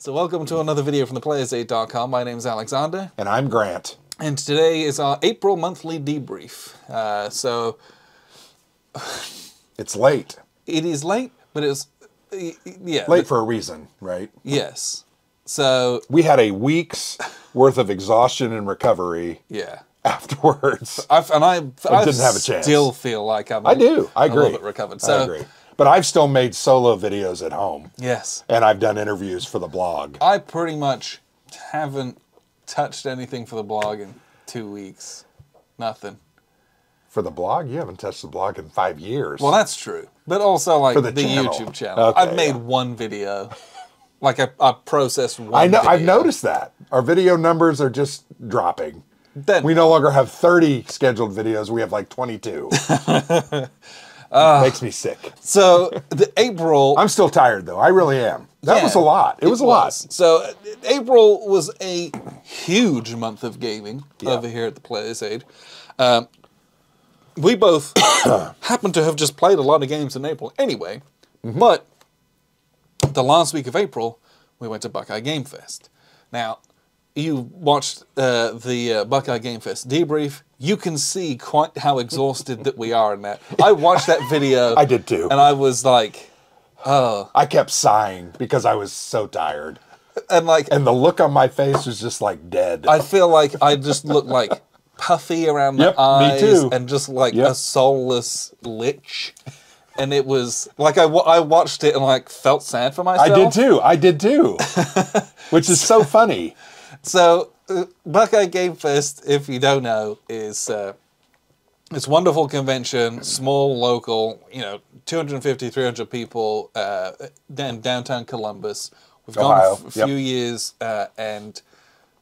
So welcome to another video from theplayersaid.com. My name's Alexander. And I'm Grant. And today is our April monthly debrief. It's late. It is late, but it's, yeah. Late for a reason, right? Yes. So. We had a week's worth of exhaustion and recovery. Yeah. Afterwards. I didn't have a chance. Still feel like I'm I agree. a little bit recovered. So, I agree. But I've still made solo videos at home. Yes. And I've done interviews for the blog. I pretty much haven't touched anything for the blog in 2 weeks. Nothing. For the blog? You haven't touched the blog in 5 years. Well, that's true. But also, like, the channel. YouTube channel. Okay, I've made one video. Like, I processed one video. I've noticed that. Our video numbers are just dropping. Then, we no longer have 30 scheduled videos. We have like 22. Makes me sick. So, the April... I'm still tired, though. I really am. That was a lot. It was a lot. So, April was a huge month of gaming over here at the Players Aid. We both happen to have just played a lot of games in April anyway. But the last week of April, we went to Buckeye Game Fest. Now, you watched the Buckeye Game Fest debrief. You can see quite how exhausted that we are in that. I watched that video. I did too. And I was like, oh. I kept sighing because I was so tired. And the look on my face was just like dead. I feel like I just looked like puffy around the eyes. Me too. And just like a soulless lich. And it was like I watched it and like felt sad for myself. I did too. Which is so funny. So Buckeye Game Fest, if you don't know, is it's a wonderful convention, small, local, 250, 300 people in downtown Columbus. We've gone for a few years and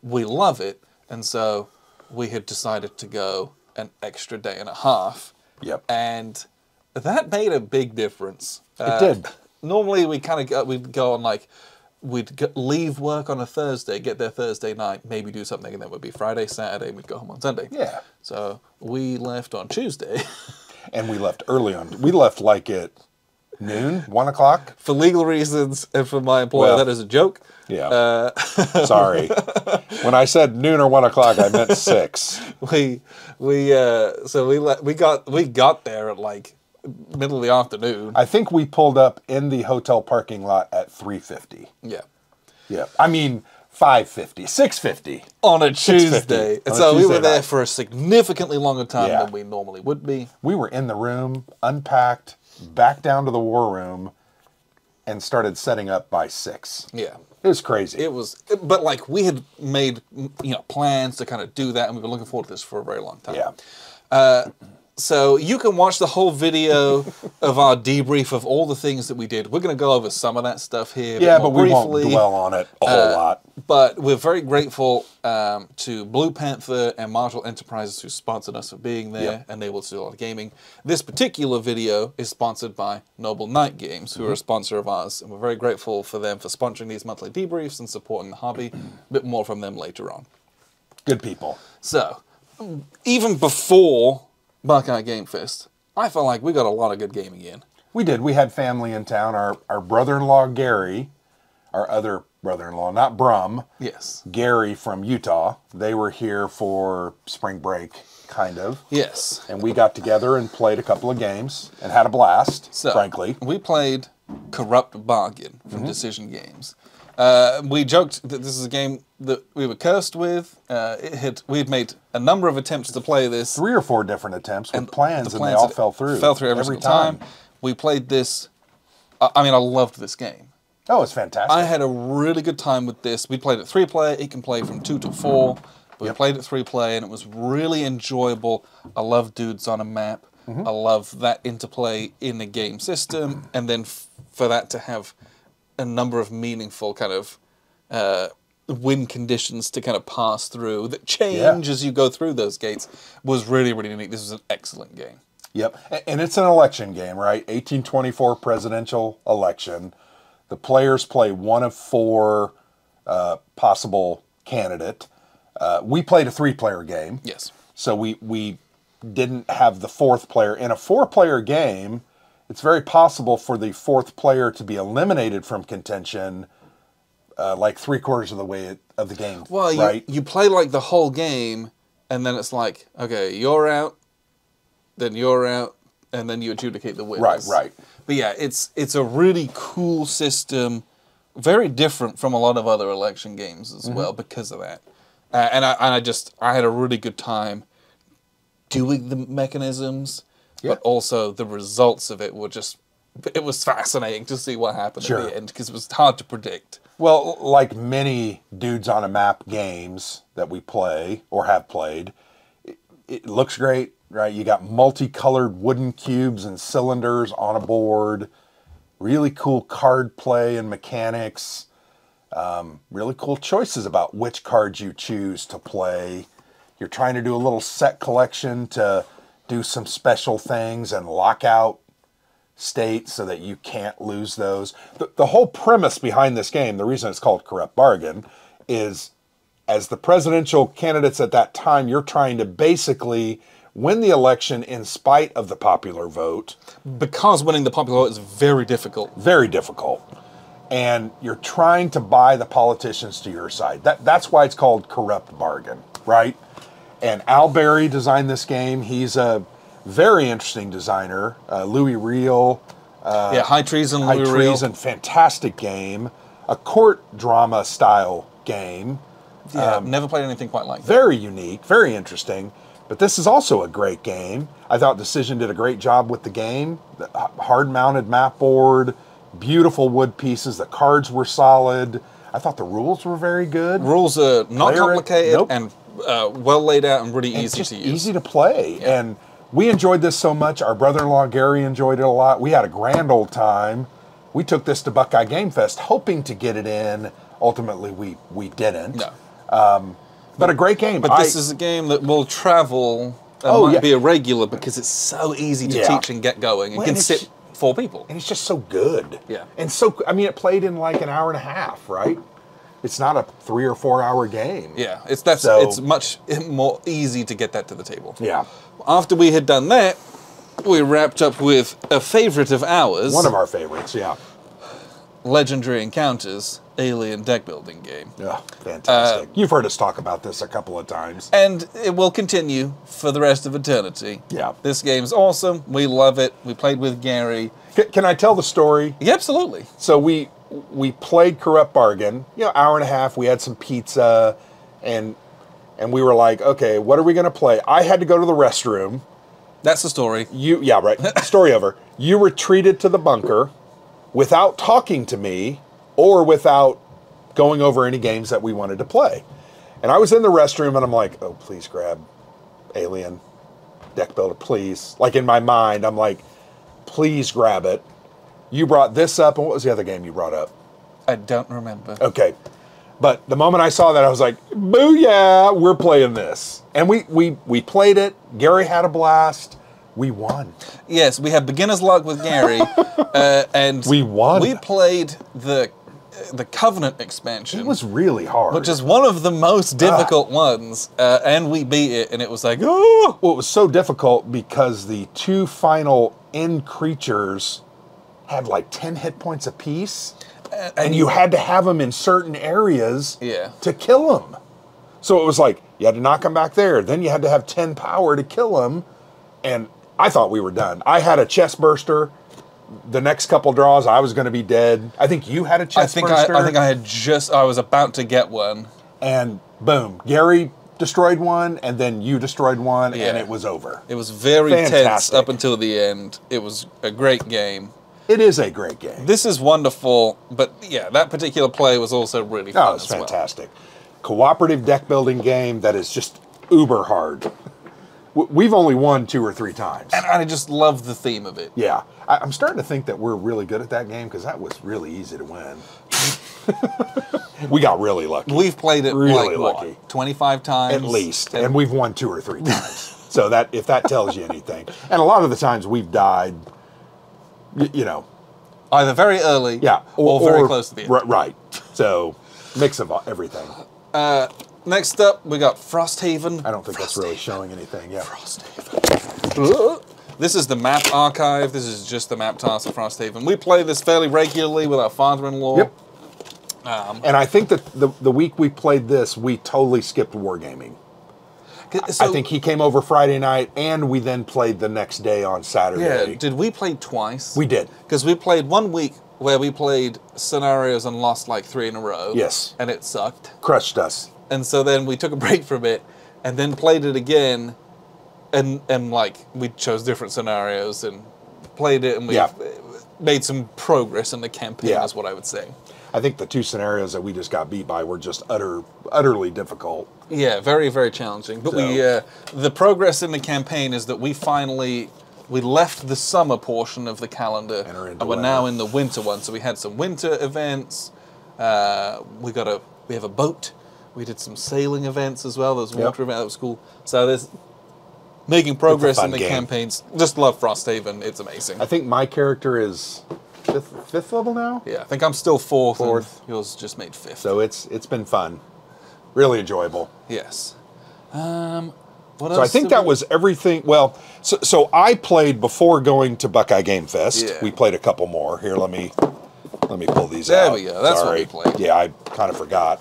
we love it. And so we had decided to go an extra day and a half. Yep. And that made a big difference. It did. Normally we'd go on like, leave work on a Thursday, get there Thursday night, maybe do something, and then it would be Friday, Saturday, and we'd go home on Sunday. Yeah. So we left on Tuesday. And we left early on. We left like at noon, 1 o'clock. For legal reasons, and for my employer, that is a joke. Yeah. Sorry. When I said noon or 1 o'clock, I meant 6. We got there at like middle of the afternoon. I think we pulled up in the hotel parking lot at 3:50. Yeah. Yeah. I mean 5:50, 6:50 on a Tuesday. And so we were there for a significantly longer time than we normally would be. We were in the room, unpacked, back down to the war room, and started setting up by 6. Yeah. It was crazy. It was, but like we had made plans to kind of do that, and we've been looking forward to this for a very long time. Yeah. So you can watch the whole video of our debrief of all the things that we did. We're going to go over some of that stuff here. Yeah, but we won't dwell on it a whole lot. But we're very grateful to Blue Panther and Marshall Enterprises who sponsored us for being there, and they will do a lot of gaming. This particular video is sponsored by Noble Knight Games, who are a sponsor of ours, and we're very grateful for them for sponsoring these monthly debriefs and supporting the hobby. A bit more from them later on. Good people. So, even before Buckeye Game Fest, I felt like we got a lot of good gaming in. We did. We had family in town. Our brother-in-law, Gary, our other brother-in-law, not Brum. Yes. Gary from Utah. They were here for spring break, kind of. Yes. And we got together and played a couple of games and had a blast, frankly. We played Corrupt Bargain from Decision Games. We joked that this is a game that we were cursed with. We had made a number of attempts to play this. 3 or 4 different attempts with plans, and they all fell through. Fell through every time. We played this. I mean, I loved this game. Oh, it's fantastic. I had a really good time with this. We played it 3-player. It can play from 2 to 4. But we played it 3-player, and it was really enjoyable. I love dudes on a map. I love that interplay in the game system. And then for that to have a number of meaningful kind of win conditions to kind of pass through that change as you go through those gates was really, really neat. This was an excellent game. Yep. And it's an election game, right? 1824 presidential election. The players play one of 4 possible candidate. We played a 3-player game. Yes. So we didn't have the 4th player. In a 4-player game, it's very possible for the 4th player to be eliminated from contention like 3/4 of the way of the game. Well, right? you play like the whole game, and then it's like, okay, you're out, then you're out, and then you adjudicate the winners. Right. But yeah, it's a really cool system, very different from a lot of other election games as well because of that. And I had a really good time doing the mechanisms, but also the results of it were just, it was fascinating to see what happened at the end because it was hard to predict. Well, like many Dudes on a Map games that we play or have played, it looks great, right? You got multicolored wooden cubes and cylinders on a board, really cool card play and mechanics, really cool choices about which cards you choose to play. You're trying to do a little set collection to do some special things and lock out states so that you can't lose those. The whole premise behind this game, the reason it's called Corrupt Bargain, is as the presidential candidates at that time, you're trying to basically win the election in spite of the popular vote. Because winning the popular vote is very difficult. Very difficult. And you're trying to buy the politicians to your side. That's why it's called Corrupt Bargain, right? And Al Berry designed this game. He's a very interesting designer. Louis Reel. High Treason, High Louis Reel. Treason, fantastic game. A court drama style game. Yeah, never played anything quite like that. Very unique, very interesting. But this is also a great game. I thought Decision did a great job with the game. The hard-mounted map board, beautiful wood pieces. The cards were solid. I thought the rules were very good. Rules are not complicated Nope. and well laid out and really easy Just to use. easy to play. Yeah. And we enjoyed this so much. Our brother-in-law Gary enjoyed it a lot. We had a grand old time. We took this to Buckeye Game Fest hoping to get it in. Ultimately, we didn't. No. But a great game. But this is a game that will travel and might be a regular because it's so easy to teach and get going. It can sit 4 people. And it's just so good. Yeah. And so, I mean, it played in like an hour and a half, right? It's not a 3 or 4 hour game. Yeah, it's much more easy to get that to the table. Yeah. After we had done that, we wrapped up with a favorite of ours. One of our favorites, yeah. Legendary Encounters, alien deck building game. Yeah, fantastic. You've heard us talk about this a couple of times. And it will continue for the rest of eternity. Yeah. This game's awesome. We love it. We played with Gary. Can I tell the story? Yeah, absolutely. So we played Corrupt Bargain, hour and a half. We had some pizza, and we were like, okay, what are we going to play? I had to go to the restroom. That's the story. Yeah, right. Story over. You retreated to the bunker without talking to me or without going over any games that we wanted to play. And I was in the restroom, and I'm like, oh, please grab Alien Deck Builder, please. Like in my mind, I'm like, please grab it. You brought this up, and what was the other game you brought up? I don't remember. Okay. But the moment I saw that, I was like, booyah, we're playing this. And we played it. Gary had a blast. We won. Yes, we had beginner's luck with Gary. And we won. We played the Covenant expansion. It was really hard. Which is one of the most difficult ones. And we beat it, and it was like, oh! Well, it was so difficult because the 2 final end creatures had like 10 hit points apiece. And you had to have them in certain areas to kill them. So it was like, you had to knock them back there. Then you had to have 10 power to kill them. And I thought we were done. I had a chest burster. The next couple draws, I was going to be dead. I think you had a chest burster. I think I was about to get one. And boom, Gary destroyed one, and then you destroyed one, and it was over. It was very tense up until the end. It was a great game. It is a great game. This is wonderful, but yeah, that particular play was also really fun. Oh, it's fantastic. Cooperative deck building game that is just uber hard. We've only won 2 or 3 times. And I just love the theme of it. Yeah. I'm starting to think that we're really good at that game because that was really easy to win. We got really lucky. We've played it really lucky. What, 25 times? At least. And we've won 2 or 3 times. So that if that tells you anything. And a lot of the times we've died, either very early or very close to the end. Right. So, mix of everything. Next up, we got Frosthaven. I don't think that's really showing anything. Yeah. Frosthaven. This is the map archive. This is just the map task of Frosthaven. We play this fairly regularly with our father-in-law. Yep. And I think that the week we played this, we totally skipped Wargaming. So, I think he came over Friday night, and we then played the next day on Saturday. yeah, did we play twice? We did. Because we played 1 week where we played scenarios and lost like 3 in a row. Yes. And it sucked. Crushed us. And so then we took a break from it and then played it again, and like we chose different scenarios and played it, and we made some progress in the campaign, is what I would say. I think the 2 scenarios that we just got beat by were just utterly difficult. Yeah, very, very challenging. But the progress in the campaign is that we left the summer portion of the calendar and we're now in the winter one. So we had some winter events. We have a boat. We did some sailing events as well. There was a water event. That was cool. So there's making progress in the campaigns. Just love Frosthaven. It's amazing. I think my character is fifth level now. Yeah, I think I'm still fourth. Yours just made 5th. So it's been fun, really enjoyable. Yes. What else? So I think that was everything. Well, so I played before going to Buckeye Game Fest. Yeah. We played a couple more. Here, let me pull these there out. There we go. That's Sorry. what we played. Yeah, I kind of forgot.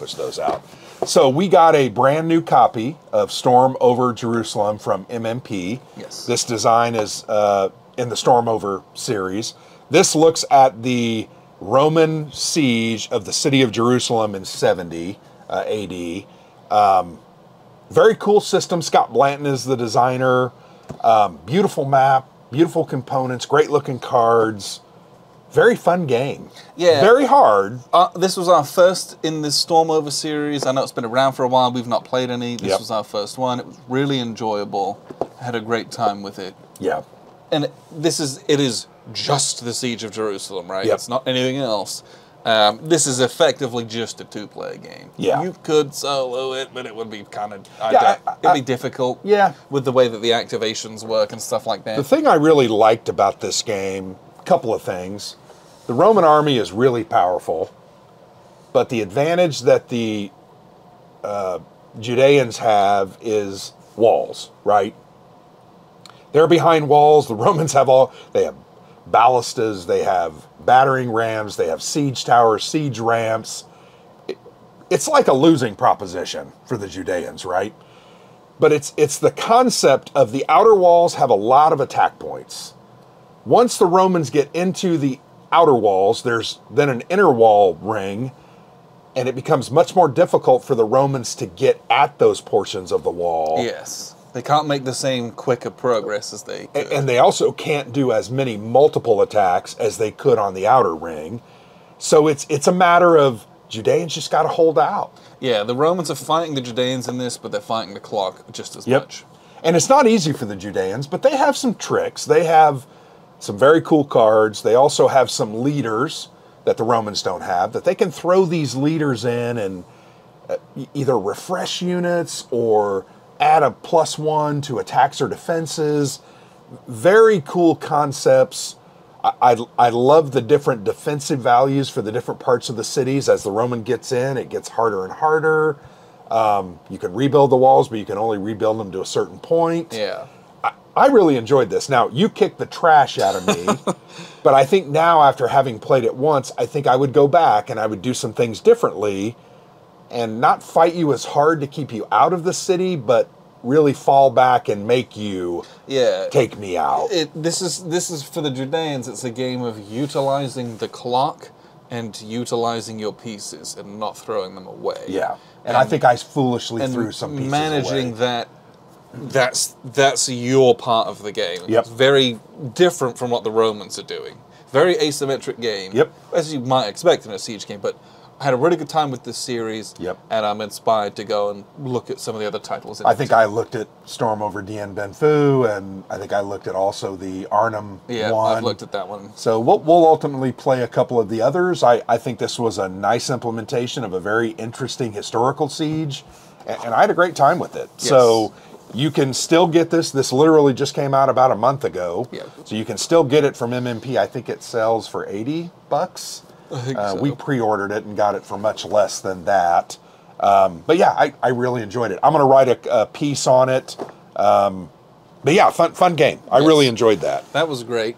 Push those out. So we got a brand new copy of Storm Over Jerusalem from MMP. Yes. This design is in the Storm Over series. This looks at the Roman siege of the city of Jerusalem in 70 AD. Very cool system. Scott Blanton is the designer. Beautiful map, beautiful components, great looking cards. Very fun game. Yeah. Very hard. This was our first in this Storm Over series. I know it's been around for a while. We've not played any. This was our first one. It was really enjoyable. I had a great time with it. Yeah. And it is just the Siege of Jerusalem, right? Yep. It's not anything else. This is effectively just a 2-player game. Yeah. You could solo it, but it would be kind of it'd be difficult. Yeah. With the way that the activations work and stuff like that. The thing I really liked about this game, a couple of things. The Roman army is really powerful, but the advantage that the Judeans have is walls, right? They're behind walls. The Romans have they have ballistas, they have battering rams, they have siege towers, siege ramps. It's like a losing proposition for the Judeans, right? But it's the concept of the outer walls have a lot of attack points. Once the Romans get into the outer walls, there's then an inner wall ring, and it becomes much more difficult for the Romans to get at those portions of the wall. Yes. They can't make the same quicker progress as they could. And they also can't do as many multiple attacks as they could on the outer ring. So it's a matter of Judeans just got to hold out. Yeah, the Romans are fighting the Judeans in this, but they're fighting the clock just as much. And it's not easy for the Judeans, but they have some tricks. They have some very cool cards. They also have some leaders that the Romans don't have, that they can throw these leaders in and either refresh units or add a +1 to attacks or defenses. Very cool concepts. I love the different defensive values for the different parts of the cities. As the Roman gets in, it gets harder and harder. You can rebuild the walls, but you can only rebuild them to a certain point. Yeah. I really enjoyed this. Now, you kicked the trash out of me, but I think now, after having played it once, I think I would go back and I would do some things differently and not fight you as hard to keep you out of the city, but really fall back and make you take me out. This is for the Judeans. It's a game of utilizing the clock and utilizing your pieces and not throwing them away. Yeah, and I think I foolishly threw some pieces managing away. that. That's your part of the game. Yep. It's very different from what the Romans are doing. Very asymmetric game. Yep. As you might expect in a siege game, but I had a really good time with this series. Yep. And I'm inspired to go and look at some of the other titles. I think I looked at Storm over Dien Ben Phu, and I think I looked at also the Arnhem one. Yeah, I've looked at that one. So we'll ultimately play a couple of the others. I think this was a nice implementation of a very interesting historical siege, and I had a great time with it. Yes. So you can still get this. This literally just came out about a month ago. Yeah. So you can still get it from MMP. I think it sells for $80. I think so. We pre-ordered it and got it for much less than that. But yeah, I really enjoyed it. I'm going to write a piece on it. But yeah, fun game. I really enjoyed that. That was great.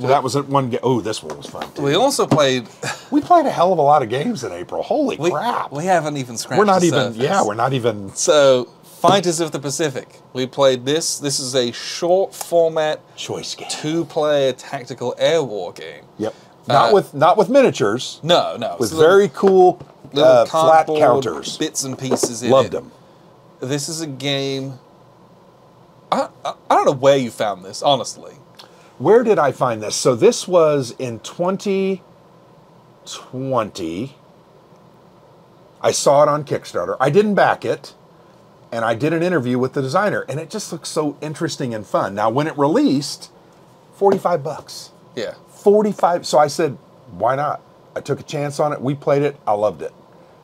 So that was one game. Oh, this one was fun too. We also played. We played a hell of a lot of games in April. Holy crap! We haven't even scratched. We're not the even. surface. Yeah, we're not even. So, Fighters of the Pacific. We played this. This is a short format Choice game. 2-player tactical air war game. Yep. Not with miniatures. No. With So very cool little flat cardboard counters. bits and pieces in Loved it. them. This is a game. I don't know where you found this, honestly. Where did I find this? So this was in 2020. I saw it on Kickstarter. I didn't back it, and I did an interview with the designer, and it just looks so interesting and fun. Now, when it released, $45. Yeah. 45. So I said, why not? I took a chance on it. We played it. I loved it.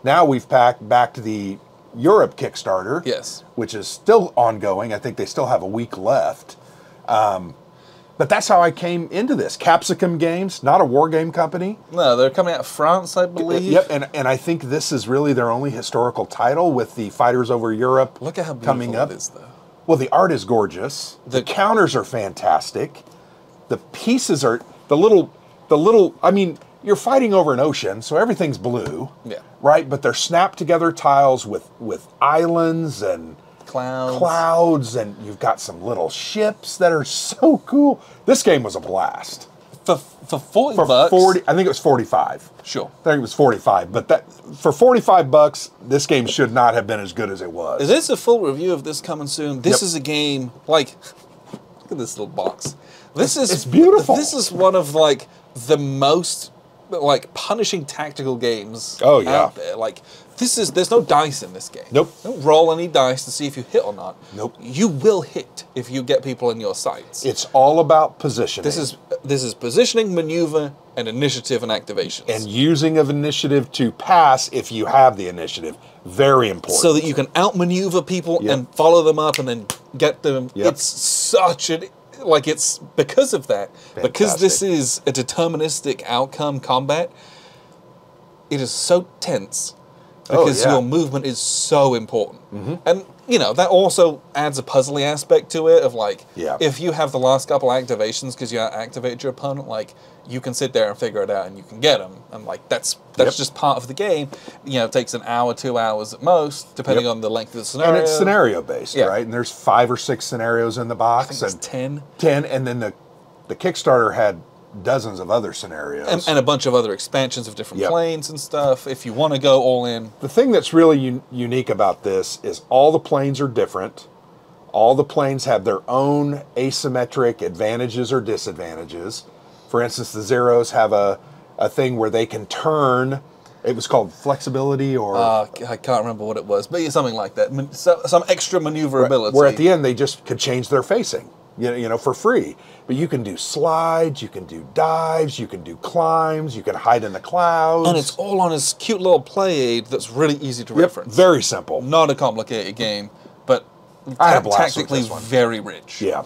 Now we've packed back to the Europe Kickstarter, Yes. which is still ongoing. I think they still have a week left. But that's how I came into this. Capsicum Games, not a war game company. No, they're coming out of France, I believe. Yep, and I think this is really their only historical title with the Fighters Over Europe Look at how beautiful coming up. it is, though. Well, the art is gorgeous. The counters are fantastic. The pieces are the little. I mean, you're fighting over an ocean, so everything's blue. Yeah. Right, but they're snapped together tiles with islands and Clouds. and you've got some little ships that are so cool. This game was a blast. For 40 For bucks. 40, I think it was 45. Sure. I think it was 45, but that for 45 bucks, this game should not have been as good as it was. There's a full review of this coming soon. This Yep. is a game, like, look at this little box. It's beautiful. This is one of, like, the most, like, punishing tactical games Oh, yeah. out there. Like, there's no dice in this game. Nope. Don't roll any dice to see if you hit or not. Nope. You will hit if you get people in your sights. It's all about positioning. This is positioning, maneuver, and initiative and activations. and using of initiative to pass if you have the initiative. Very important. so that you can outmaneuver people Yep. and follow them up and then get them. Yep. It's such an it's because of that. Because this Fantastic. is a deterministic outcome combat. It is so tense because Oh, yeah. your movement is so important, and that also adds a puzzly aspect to it. Of like, Yeah. if you have the last couple activations because you activated your opponent, like you can sit there and figure it out and you can get them, and like that's Yep. just part of the game. It takes an hour, 2 hours at most, depending Yep. on the length of the scenario. and it's scenario based, Yeah. right? And there's 5 or 6 scenarios in the box. I think it's and 10. 10, and then the Kickstarter had dozens of other scenarios. And a bunch of other expansions of different Yep. planes and stuff. If you want to go all in, The thing that's really unique about this is all the planes are different. All the planes have their own asymmetric advantages or disadvantages. For instance, the Zeros have a thing where they can turn. It was called flexibility or... I can't remember what it was, but it's something like that. Some extra maneuverability. where at the end they just could change their facing, for free. But you can do slides, you can do dives, you can do climbs, you can hide in the clouds. And it's all on this cute little play aid that's really easy to reference. Very simple. Not a complicated game, but I had a blast with tactically this one. very rich. Yeah.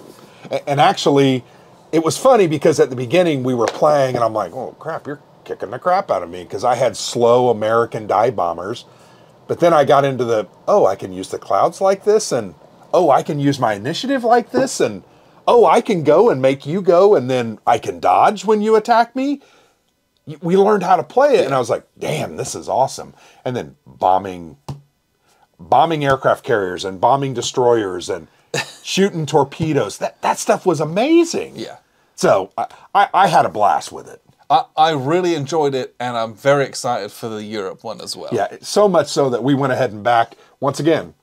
And actually, it was funny because at the beginning we were playing and I'm like, oh crap, you're kicking the crap out of me because I had slow American dive bombers. But then I got into I can use the clouds like this, and I can use my initiative like this, and I can go and make you go, and then I can dodge when you attack me. We learned how to play it, and I was like, damn, this is awesome. And then bombing aircraft carriers and bombing destroyers and shooting torpedoes. That stuff was amazing. Yeah. So I had a blast with it. I really enjoyed it, and I'm very excited for the Europe one as well. Yeah, so much so that we went ahead and backed, once again,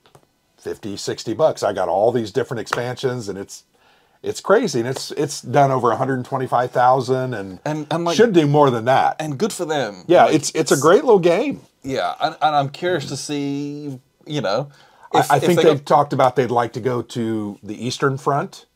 $50, $60. I got all these different expansions, and it's crazy. And it's done over 125,000 and like, should do more than that. And good for them. Yeah, Like, it's a great little game. Yeah, and I'm curious to see, I think they've talked about they'd like to go to the Eastern Front.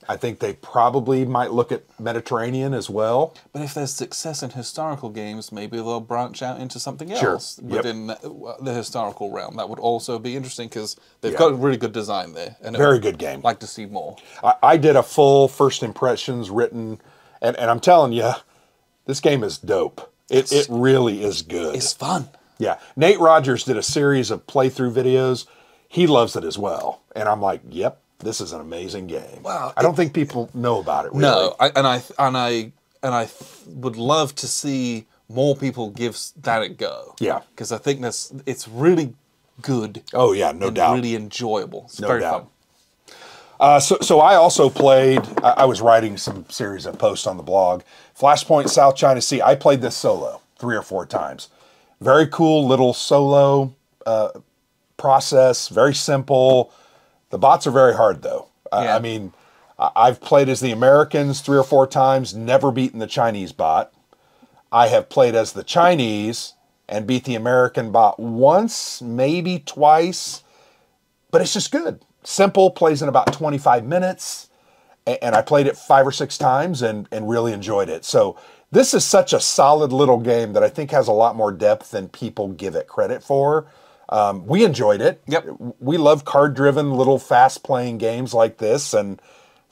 I think they probably might look at Mediterranean as well. But if there's success in historical games, maybe they'll branch out into something Sure. else Yep. within the historical realm. That would also be interesting because they've Yeah. got really good design there. And Very good game. I'd like to see more. I did a full first impressions written, and I'm telling you, this game is dope. It really is good. It's fun. Yeah. Nate Rogers did a series of playthrough videos. He loves it as well. And I'm like, yep, this is an amazing game. Wow, I don't think people know about it. Really. No, I would love to see more people give that a go. Yeah. Because I think it's really good. Oh yeah, no and doubt. Really enjoyable. It's No very doubt. fun. So I also played. I was writing some series of posts on the blog. Flashpoint South China Sea. I played this solo 3 or 4 times. Very cool little solo process. Very simple. The bots are very hard though. Yeah. I mean, I've played as the Americans 3 or 4 times. Never beaten the Chinese bot. I have played as the Chinese and beat the American bot once, maybe twice, but it's just good. Simple, plays in about 25 minutes, and I played it 5 or 6 times and really enjoyed it. So this is such a solid little game that I think has a lot more depth than people give it credit for. We enjoyed it. Yep. We love card-driven, little fast-playing games like this, and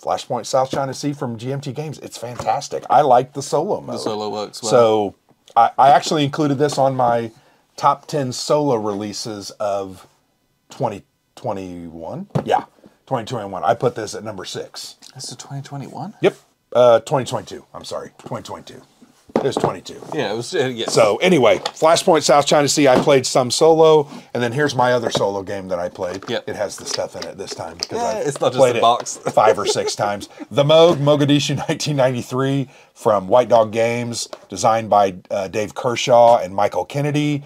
Flashpoint South China Sea from GMT Games, it's fantastic. I like the solo mode. The solo works well. So I actually included this on my top 10 solo releases of 2021. Yeah, 2021. I put this at number 6. This is 2021? Yep. 2022. I'm sorry, 2022. It was 22. Yeah, it was. Yes. So anyway, Flashpoint South China Sea, I played some solo, and then here's my other solo game that I played. Yep. It has the stuff in it this time because Yeah, I it's not just played a it box. 5 or 6 times. The Mogadishu 1993 from White Dog Games, designed by Dave Kershaw and Michael Kennedy.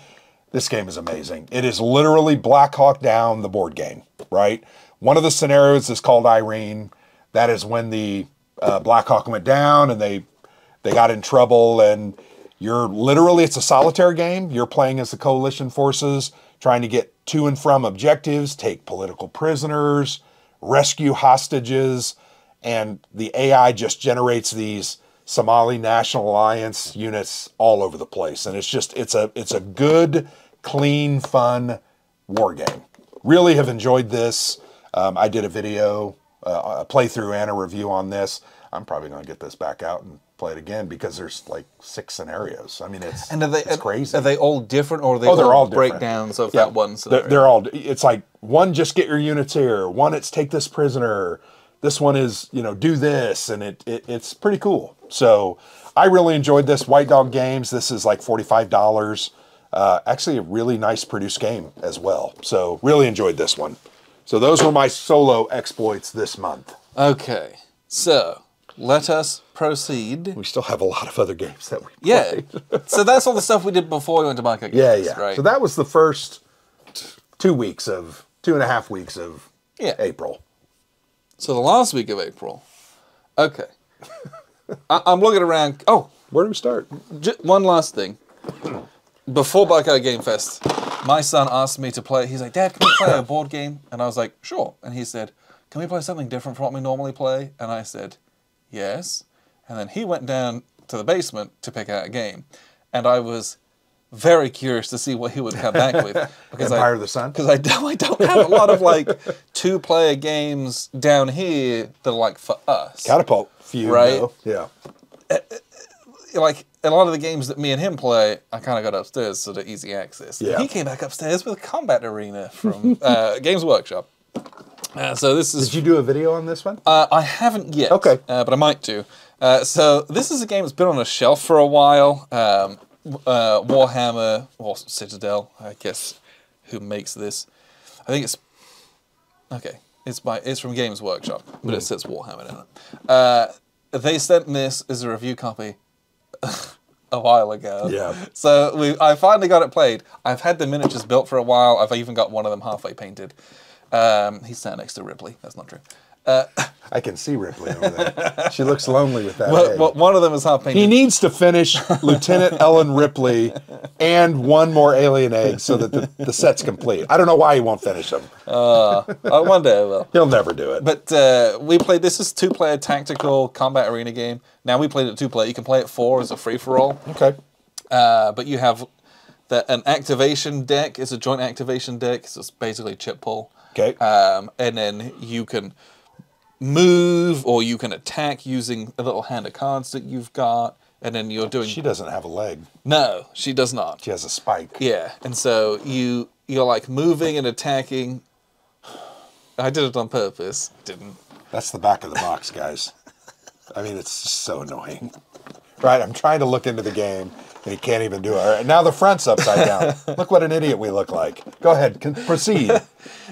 This game is amazing. It is literally Black Hawk Down, the board game, right? One of the scenarios is called Irene. That is when the Black Hawk went down and they got in trouble, and you're literally, it's a solitaire game. You're playing as the coalition forces, trying to get to and from objectives, take political prisoners, rescue hostages, and the AI just generates these Somali National Alliance units all over the place. And it's a good, clean, fun war game. Really have enjoyed this. I did a video, a playthrough and a review on this. I'm probably going to get this back out and play it again because there's like 6 scenarios. I mean, it's crazy. Are they all different, or are they they're all different. breakdowns of that one scenario? They're all, it's like, one, just get your units here. One, it's take this prisoner. This one is, do this. And it's pretty cool. So I really enjoyed this. White Dog Games, this is like $45. Actually a really nice produced game as well. So really enjoyed this one. So those were my solo exploits this month. Okay, so let us proceed. We still have a lot of other games that we Yeah, played. so that's all the stuff we did before we went to Micro Yeah, Games, yeah. right? So that was the first 2.5 weeks of Yeah. April. So the last week of April. Okay. I'm looking around. Oh, Where do we start? one last thing. Before Buckeye Game Fest, my son asked me to play. He's like, Dad, can we play a board game? And I was like, sure. And he said, can we play something different from what we normally play? And I said, yes. And then he went down to the basement to pick out a game. And I was very curious to see what he would come back with. Because Empire of the Sun? Because I don't have a lot of like 2-player games down here that are like for us. Catapult Feud, Right. though. Yeah. Like a lot of the games that me and him play, I kind of got upstairs so they're easy access. Yeah. He came back upstairs with a Combat Arena from Games Workshop. So this is. Did you do a video on this one? I haven't yet. Okay. But I might do. So this is a game that's been on a shelf for a while. Warhammer or Citadel, I guess, who makes this? I think it's okay. It's from Games Workshop, but it says Warhammer in it. They sent this as a review copy a while ago. Yeah. So I finally got it played. I've had the miniatures built for a while. I've even got one of them halfway painted. He's sat next to Ripley. That's not true. I can see Ripley over there. She looks lonely with that egg. One of them is half painted. He needs to finish Lieutenant Ellen Ripley and one more alien egg so that the set's complete. I don't know why he won't finish them. One day I will. He'll never do it. But we played, this is 2-player tactical combat arena game. Now we played it 2-player. You can play it 4 as a free-for-all. Okay. But you have an activation deck. It's a joint activation deck. So it's basically chip pull. Okay. And then you can move or you can attack using a little hand of cards that you've got. And then you're doing... She doesn't have a leg. No, she does not. She has a spike. Yeah, and so you're like moving and attacking I did it on purpose. Didn't. That's the back of the box, guys. I mean, it's just so annoying. Right, I'm trying to look into the game, and he can't even do it. All right, now the front's upside down. Look what an idiot we look like. Go ahead, proceed.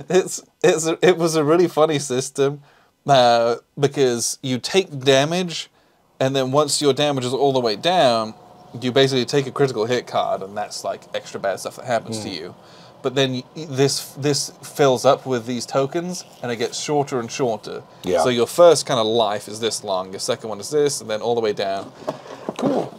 It was a really funny system because you take damage, and then once your damage is all the way down, you basically take a critical hit card, and that's like extra bad stuff that happens to you. But then this fills up with these tokens, and it gets shorter and shorter. Yeah. So your first kind of life is this long, your second one is this, and then all the way down. Cool.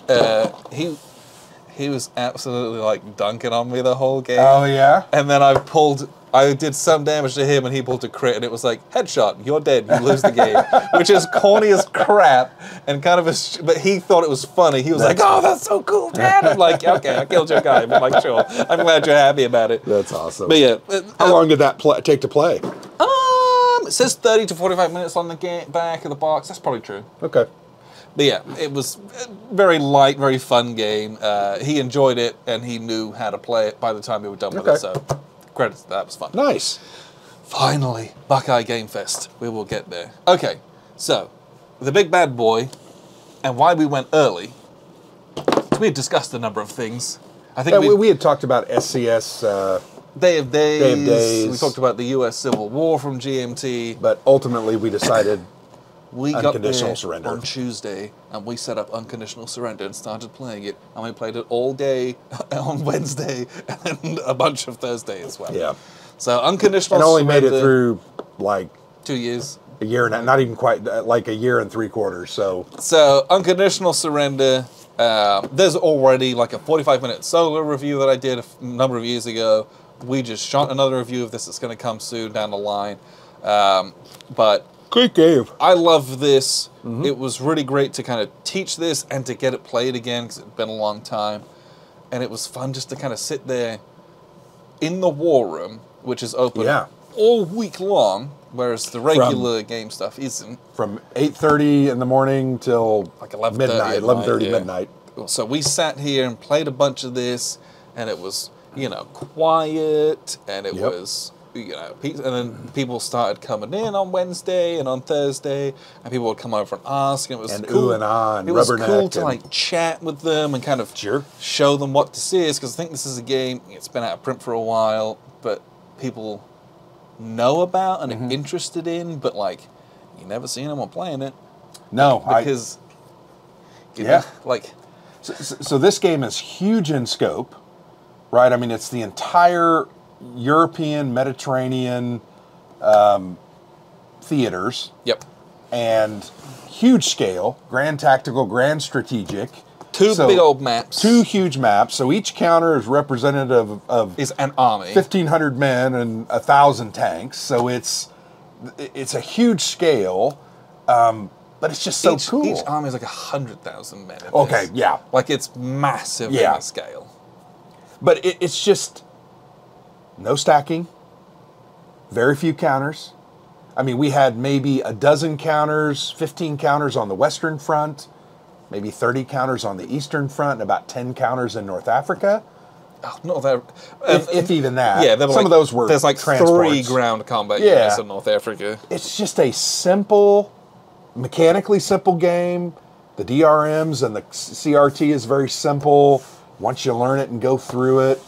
He was absolutely like dunking on me the whole game. Oh, yeah? And then I did some damage to him, and he pulled a crit, and it was like, headshot, you're dead, you lose the game. Which is corny as crap, and kind of but he thought it was funny. He was like, oh, that's so cool, Dad. I'm like, okay, I killed your guy. I'm like, sure. I'm glad you're happy about it. That's awesome. But yeah. How long did that take to play? It says 30 to 45 minutes on the back of the box. That's probably true. Okay. But yeah, it was a very light, very fun game. He enjoyed it, and he knew how to play it by the time we were done with it. So, credits to that. Was fun. Nice. Finally, Buckeye Game Fest. We will get there. Okay, so the big bad boy, and why we went early. We had discussed a number of things. I think we had talked about SCS. Day of Days. Day of Days. We talked about the U.S. Civil War from GMT. But ultimately, we decided. We got Unconditional there Surrender. on Tuesday, and we set up Unconditional Surrender and started playing it, and we played it all day on Wednesday and a bunch of Thursday as well. Yeah. So Unconditional And only Surrender... made it through, like... 2 years. A year and... Not even quite... Like a year and 3/4, so... So, Unconditional Surrender... there's already like a 45-minute solo review that I did a number of years ago. We just shot another review of this that's going to come soon down the line. But... Great game. I love this. It was really great to kind of teach this and to get it played again because it's been a long time. And it was fun just to kind of sit there in the war room, which is open all week long, whereas the regular game stuff isn't. From 8:30 in the morning till like 11:30 midnight, 11:30 midnight. So we sat here and played a bunch of this, and it was, quiet, and it was... and then people started coming in on Wednesday and on Thursday, and people would come over and ask, and it was cool. And it was cool to like chat with them and kind of show them what this is, because I think this is a game, it's been out of print for a while, but people know about and are interested in, but like, you never seen anyone playing it. No, because, know, like... So this game is huge in scope, right? I mean, it's the entire... European, Mediterranean theaters. Yep. And huge scale, grand tactical, grand strategic. Two big old maps. 2 huge maps. So each counter is representative of... Is an army. 1,500 men and 1,000 tanks. So it's a huge scale, but it's just so cool. Each army is like 100,000 men. Okay, yeah. Like it's massive in a scale. But it's just... No stacking, very few counters. I mean, we had maybe a dozen counters, 15 counters on the Western Front, maybe 30 counters on the Eastern Front, and about 10 counters in North Africa. Oh, not that. If even that. Yeah, some of those were there's like transports. 3 ground combat units in North Africa. It's just a simple, mechanically simple game. The DRMs and the CRT is very simple. Once you learn it and go through it,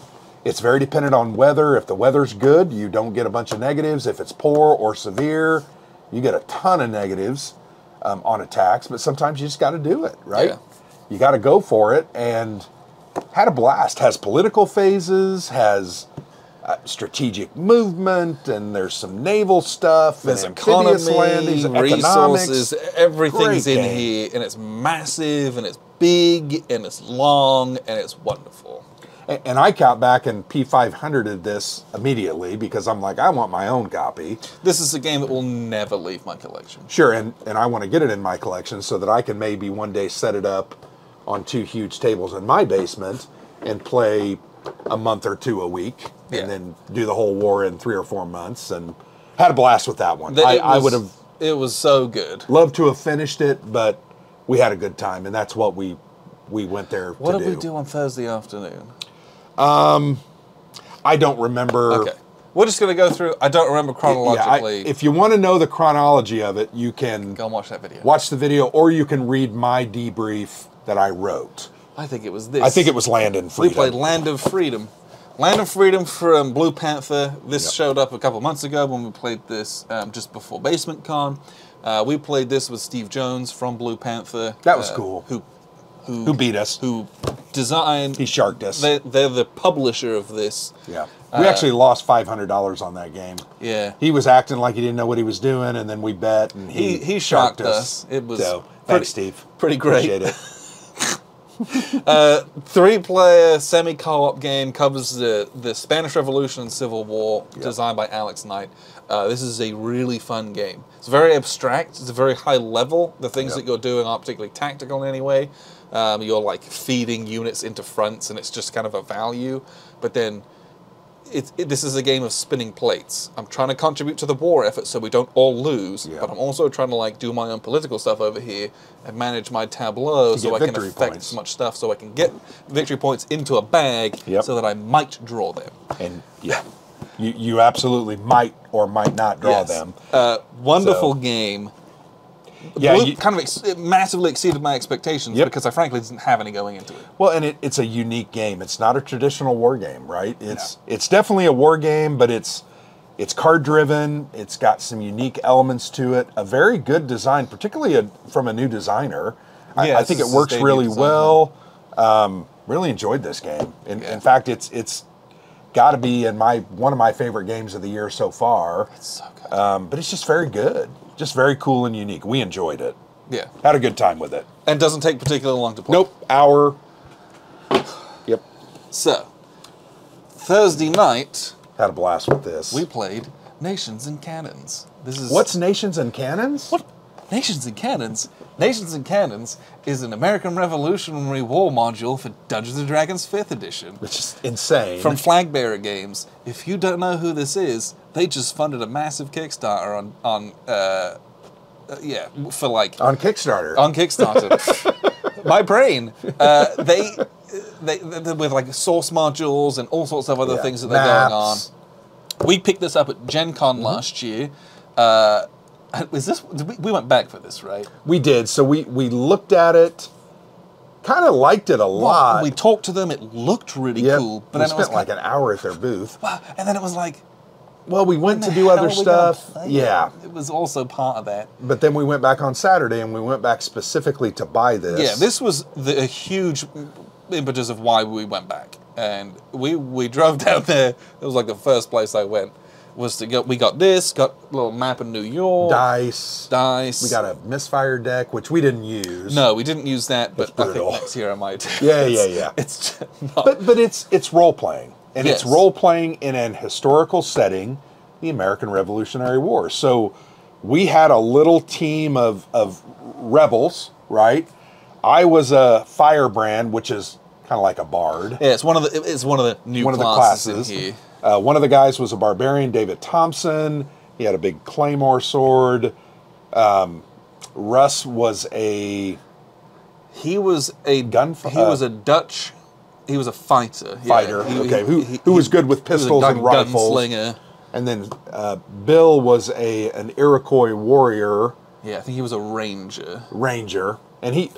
it's very dependent on weather. If the weather's good, you don't get a bunch of negatives. If it's poor or severe, you get a ton of negatives on attacks. But sometimes you just got to do it, right? Yeah. You got to go for it. And had a blast. Has political phases, has strategic movement, and there's some naval stuff. There's and amphibious landings, resources, everything's Great in game. here, and it's massive, and it's big, and it's long, and it's wonderful. And I count back and P500'd this immediately because I'm like, I want my own copy. This is a game that will never leave my collection. Sure, and I want to get it in my collection so that I can maybe one day set it up on 2 huge tables in my basement and play a month or 2 a week, and then do the whole war in 3 or 4 months. And had a blast with that one. I would have... It was so good. Loved to have finished it, but we had a good time, and that's what we went there to do. What did we do on Thursday afternoon? I don't remember. Okay. We're just going to go through. I don't remember chronologically. If you want to know the chronology of it, you can Go and watch that video. watch the video, or you can read my debrief that I wrote. I think it was this. I think it was Land and Freedom. We played Land of Freedom. Land of Freedom from Blue Panther. This showed up a couple months ago when we played this just before Basement Con. We played this with Steve Jones from Blue Panther. That was cool. Who beat us? Who designed? He sharked us. They're the publisher of this. Yeah. We actually lost $500 on that game. Yeah. He was acting like he didn't know what he was doing, and then we bet, and He sharked us. It was thanks, Steve. Pretty great. Appreciate it. 3-player semi-co-op game, covers the Spanish Revolution and Civil War, designed by Alex Knight. This is a really fun game. It's very abstract. It's a very high level. The things that you're doing aren't particularly tactical in any way. You're like feeding units into fronts, and it's just kind of a value. But then this is a game of spinning plates. I'm trying to contribute to the war effort so we don't all lose, but I'm also trying to like do my own political stuff over here and manage my tableau so I can affect as much stuff, so I can get victory points into a bag so that I might draw them. And you absolutely might or might not draw them. Wonderful game. Yeah, it massively exceeded my expectations because I frankly didn't have any going into it. Well, and it's a unique game. It's not a traditional war game, right? It's definitely a war game, but it's card driven. It's got some unique elements to it. A very good design, particularly from a new designer. I think it works really well. Really enjoyed this game. In fact, it's got to be in one of my favorite games of the year so far. It's so good. But it's just very good. Just very cool and unique. We enjoyed it. Yeah. Had a good time with it. And doesn't take particularly long to play. Nope. Hour. Yep. So, Thursday night, had a blast with this. we played Nations and Cannons. What's Nations and Cannons? What? Nations and Cannons? Nations and Cannons is an American Revolutionary War module for Dungeons & Dragons 5th edition. Which is insane. From Flagbearer Games. If you don't know who this is, they just funded a massive Kickstarter on Kickstarter. On Kickstarter. My brain. They with like source modules and all sorts of other things that they're going on. We picked this up at Gen Con last year. We went back for this, right? We did. So we looked at it, kind of liked it a lot. We talked to them. It looked really cool. But we spent like an hour at their booth. And then it was like, well, we went to do other stuff. Yeah. It was also part of that. But then we went back on Saturday, and we went back specifically to buy this. Yeah, this was a huge impetus of why we went back. And we drove down there. It was like the first place I went. We got this, got a little map of New York. Dice. We got a misfire deck, which we didn't use. No, we didn't use that, but I think next year I might. Yeah. It's just not. But it's role playing, and it's role playing in an historical setting, the American Revolutionary War. So we had a little team of rebels, right? I was a firebrand, which is kind of like a bard. Yeah, it's one of the new classes in here. One of the guys was a barbarian, David Thompson. He had a big claymore sword. Russ was a... He was a Dutch... He was a fighter. Fighter, who was good with pistols and rifles. Gunslinger. And then Bill was an Iroquois warrior. Yeah, I think he was a ranger. And he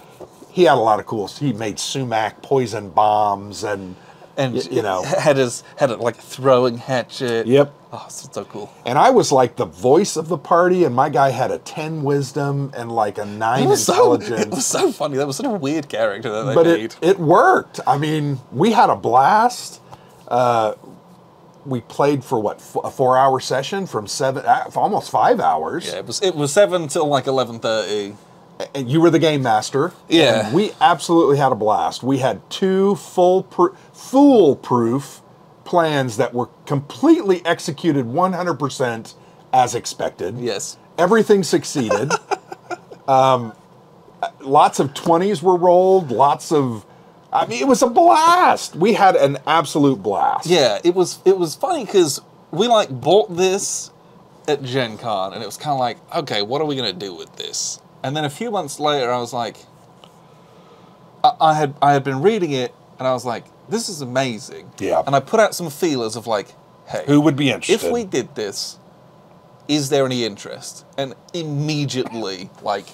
had a lot of cool... He made sumac poison bombs and had a throwing hatchet. Yep. Oh, so cool. And I was like the voice of the party, and my guy had a 10 wisdom and like a 9 intelligence. It was so funny. That was such a weird character that they made. But it worked. I mean, we had a blast. We played for a 4-hour session from almost 5 hours. Yeah, it was 7 till like 11:30. And you were the game master. Yeah. And we absolutely had a blast. We had 2 foolproof plans that were completely executed 100% as expected. Yes. Everything succeeded. Lots of 20s were rolled. It was a blast. We had an absolute blast. Yeah, it was funny because we bought this at Gen Con, and it was kind of like, okay, what are we going to do with this? And then a few months later, I was like, I had been reading it, and I was like, this is amazing. Yeah. And I put out some feelers of like, hey, Who would be interested? if we did this, is there any interest? And immediately, like,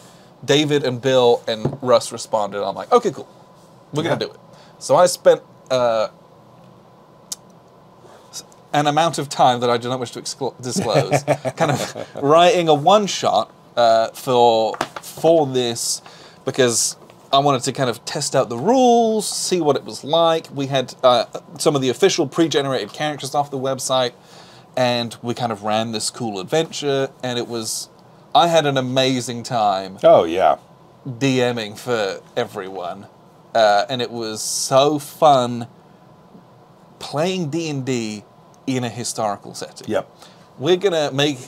David and Bill and Russ responded. I'm like, okay, cool. We're going to do it. So I spent an amount of time that I do not wish to disclose, kind of writing a one-shot for this, because I wanted to kind of test out the rules, see what it was like. We had some of the official pre-generated characters off the website, and we kind of ran this cool adventure, and I had an amazing time Oh, yeah. DMing for everyone, and it was so fun playing D&D in a historical setting. Yep. We're gonna make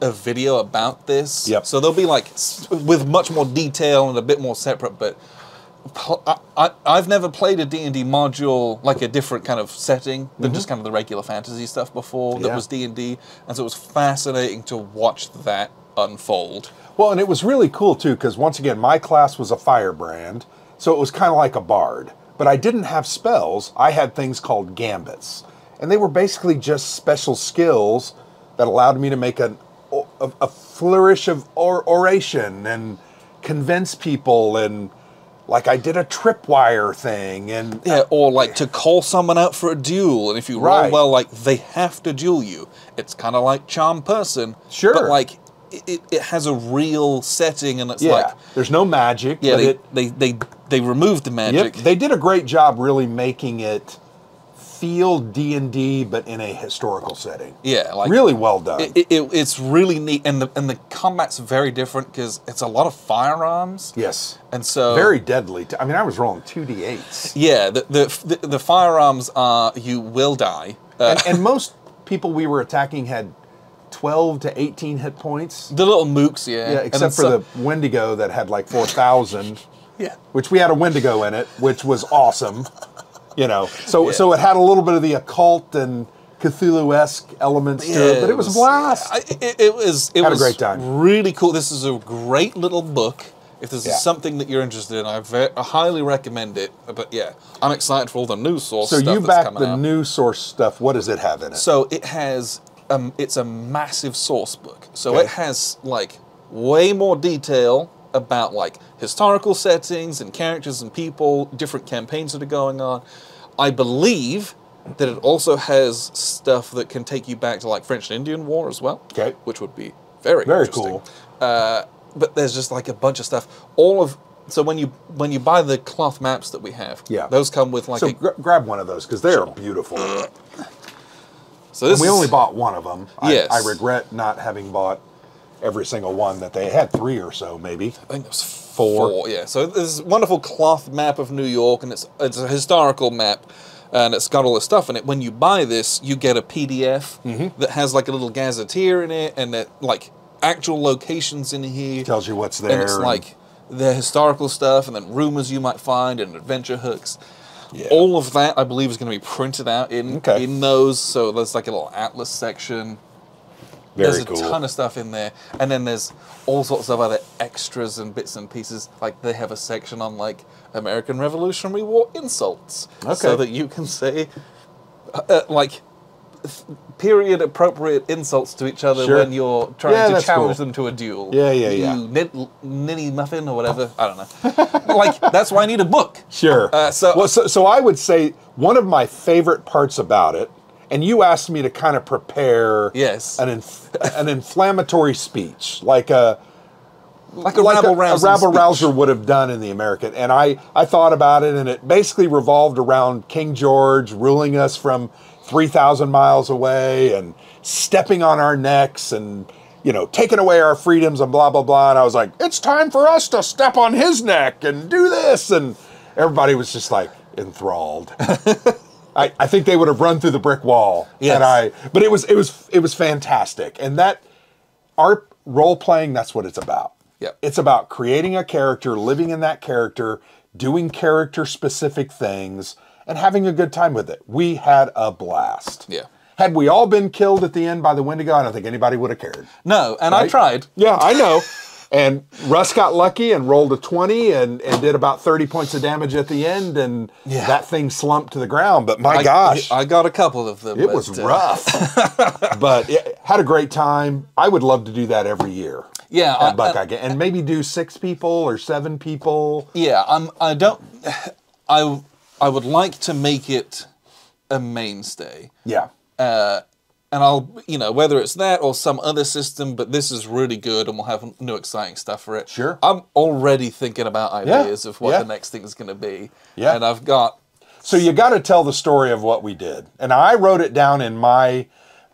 a video about this. Yep. So there'll be like with much more detail and a bit more separate. But I've never played a D&D module, like a different kind of setting than just kind of the regular fantasy stuff before that Yeah. was D&D, and so it was fascinating to watch that unfold. Well, and it was really cool, too, because once again, my class was a firebrand, so it was kind of like a bard. But I didn't have spells. I had things called gambits. And they were basically just special skills that allowed me to make a flourish of oration and convince people, and like I did a tripwire thing, and Yeah, or like to call someone out for a duel, and if you roll Right. well, like they have to duel you. It's kind of like Charm Person, Sure. but like it has a real setting, and it's yeah, like there's no magic. yeah, but they removed the magic. Yep, they did a great job really making it feel D&D, but in a historical setting. Yeah, like really well done. it's really neat, and the combat's very different because it's a lot of firearms. Yes, And so very deadly. I mean, I was rolling 2d8s, yeah, the firearms are you will die. and most people we were attacking had 12 to 18 hit points. The little mooks, yeah. Yeah, And except then for the Wendigo that had like 4,000. yeah. Which we had a Wendigo in it, which was awesome. You know, so Yeah. so it had a little bit of the occult and Cthulhu-esque elements to it, but it was a blast. It was Had a great time. Really cool. This is a great little book. If this Yeah. is something that you're interested in, I highly recommend it. But yeah, I'm excited for all the new source So stuff you that's back coming the out. new source stuff. What does it have in it? So it has, it's a massive source book. So Okay. it has like way more detail about like historical settings and characters and people, different campaigns that are going on. I believe that it also has stuff that can take you back to like French and Indian War as well. Okay. Which would be very Very interesting. cool. But there's just like a bunch of stuff. So when you buy the cloth maps that we have, Yeah. those come with like So grab one of those because they are beautiful. so this We is, only bought one of them. Yes. I regret not having bought every single one that they had. 3 or so, maybe. I think it was four. Yeah. So this wonderful cloth map of New York, and it's a historical map, and it's got all this stuff in it. When you buy this, you get a PDF that has like a little gazetteer in it, and that like actual locations in here. Tells you what's there. And it's like the historical stuff, and then rumors you might find, and adventure hooks. Yeah. All of that, I believe, is going to be printed out in Okay. in those. So there's like a little atlas section. very There's a cool. ton of stuff in there, and then there's all sorts of other extras and bits and pieces. Like they have a section on like American Revolutionary War insults, Okay. so that you can say like period appropriate insults to each other Sure. when you're trying Yeah, to that's challenge cool. them to a duel. Yeah, yeah, you ninny muffin or whatever. I don't know. Like that's why I need a book. Sure. So I would say one of my favorite parts about it, and you asked me to kind of prepare Yes. an inflammatory speech, like a rabble-rousing rabble-rouser would have done in the American. And I thought about it, and it basically revolved around King George ruling us from 3,000 miles away and stepping on our necks and, you know, taking away our freedoms and blah, blah, blah. And I was like, it's time for us to step on his neck and do this. And everybody was just like enthralled. I think they would have run through the brick wall. Yes. But it was fantastic. And that art role playing, that's what it's about. Yep. It's about creating a character, living in that character, doing character specific things, and having a good time with it. We had a blast. Yeah. Had we all been killed at the end by the Wendigo, I don't think anybody would have cared. No, and I Right? tried. Yeah, I know. And Russ got lucky and rolled a 20 and did about 30 points of damage at the end, and that thing slumped to the ground. But my gosh. I got a couple of them. It was rough. But it had a great time. I would love to do that every year. Yeah. At Buckeye Game. And maybe do 6 people or 7 people. Yeah, I would like to make it a mainstay. Yeah. And I'll, whether it's that or some other system, but this is really good and we'll have new exciting stuff for it. Sure. I'm already thinking about ideas of what the next thing is going to be. Yeah. And I've got... So you got to tell the story of what we did. And I wrote it down in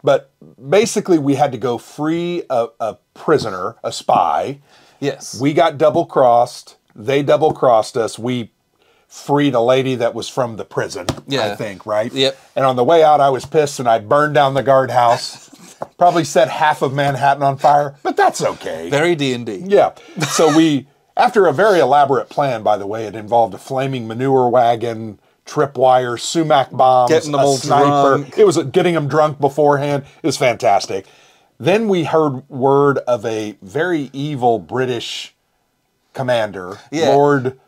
but basically we had to go free a prisoner, a spy. Yes. We got double-crossed. They double-crossed us. We freed a lady that was from the prison, I think, right? Yep. And on the way out, I was pissed, and I burned down the guardhouse. Probably set half of Manhattan on fire, but that's okay. Very D&D. Yeah. So after a very elaborate plan, by the way, it involved a flaming manure wagon, tripwire, sumac bombs, getting them a all sniper. drunk. It was getting them drunk beforehand. It was fantastic. Then we heard word of a very evil British commander, Lord...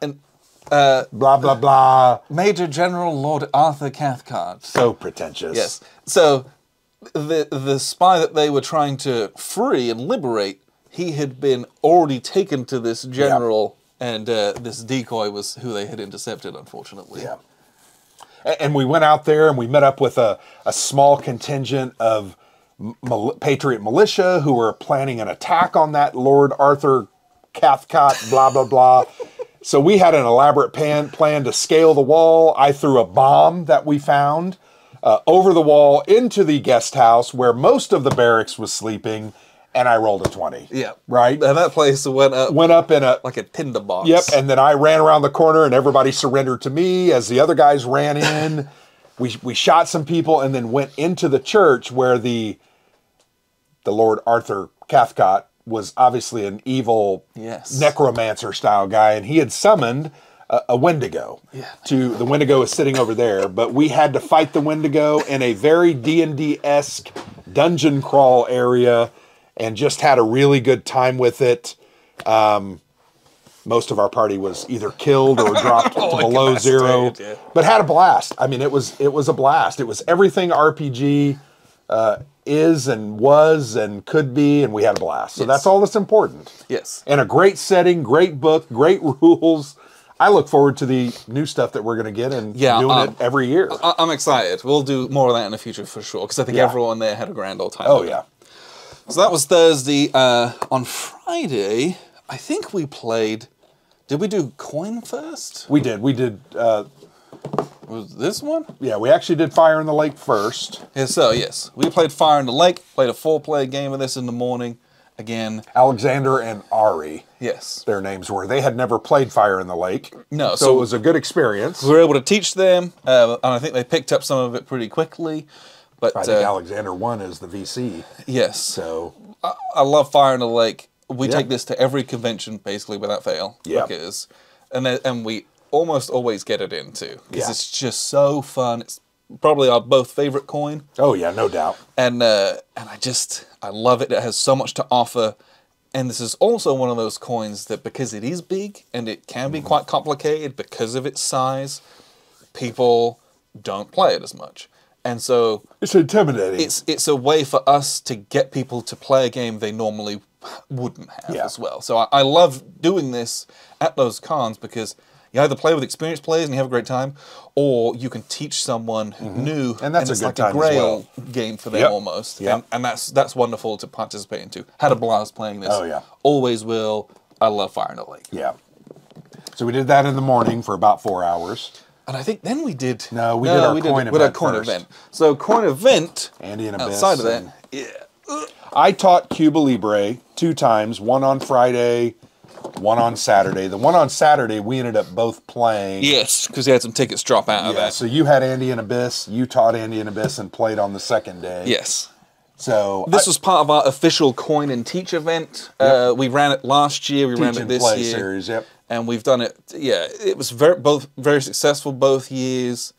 blah, blah, blah. Major General Lord Arthur Cathcart. So pretentious. Yes. So the spy that they were trying to free and liberate, he had been already taken to this general, and this decoy was who they had intercepted, unfortunately. Yeah. And we went out there and we met up with a small contingent of Patriot militia who were planning an attack on that Lord Arthur Cathcart, blah, blah, blah. So we had an elaborate plan to scale the wall. I threw a bomb that we found over the wall into the guest house where most of the barracks was sleeping, and I rolled a 20. Yeah. Right? And that place went up in a... like a tinderbox. Yep, and then I ran around the corner, and everybody surrendered to me as the other guys ran in. We shot some people and then went into the church where the Lord Arthur Cathcart was obviously an evil necromancer style guy, and he had summoned a Wendigo. Yeah. The Wendigo is sitting over there, but we had to fight the Wendigo in a very D&D-esque dungeon crawl area, and just had a really good time with it. Most of our party was either killed or dropped to below 0, but had a blast. I mean, it was a blast. It was everything RPG is and was and could be, and we had a blast. So that's all that's important. Yes. And a great setting, great book, great rules. I look forward to the new stuff that we're going to get and doing it every year. I'm excited. We'll do more of that in the future for sure, because I think everyone there had a grand old time. Oh, yeah. So that was Thursday. On Friday, I think we played... Did we do Coin first? We did. Was this one? Yeah, we actually did Fire in the Lake first. Yeah, so, yes. We played Fire in the Lake, played a 4-player game of this in the morning. Again. Alexander and Ari. Yes. Their names were. They had never played Fire in the Lake. No. So it was a good experience. We were able to teach them, and I think they picked up some of it pretty quickly. But I think Alexander won as the VC. Yes. So I love Fire in the Lake. We take this to every convention, basically, without fail. Yeah. And we almost always get it in, too. Because it's just so fun. It's probably our both favorite coin. Oh, yeah, no doubt. And I love it. It has so much to offer. And this is also one of those coins that, because it is big and it can be quite complicated because of its size, people don't play it as much. And so it's intimidating. It's a way for us to get people to play a game they normally wouldn't have as well. So I love doing this at those cons because you either play with experienced players and you have a great time, or you can teach someone who new, and that's it's a good like time a grail as well. Game for them almost. Yep. And that's wonderful to participate into. Had a blast playing this. Oh, yeah. Always will. I love Fire in the Lake. Yeah. So we did that in the morning for about 4 hours. And I think then we did... No, we did our coin event first. So coin event, Andy and Abyss. outside of that, I taught Cuba Libre 2 times, one on Friday, one on Saturday. The one on Saturday, we ended up both playing. Yes, because you had some tickets drop out of that. So you had Andy and Abyss, you taught Andy and Abyss and played on the second day. Yes. So This was part of our official Coin and Teach event. We ran it last year. We ran Teach it and this Play year. series, yep. And we've done it. Yeah, it was very successful both years.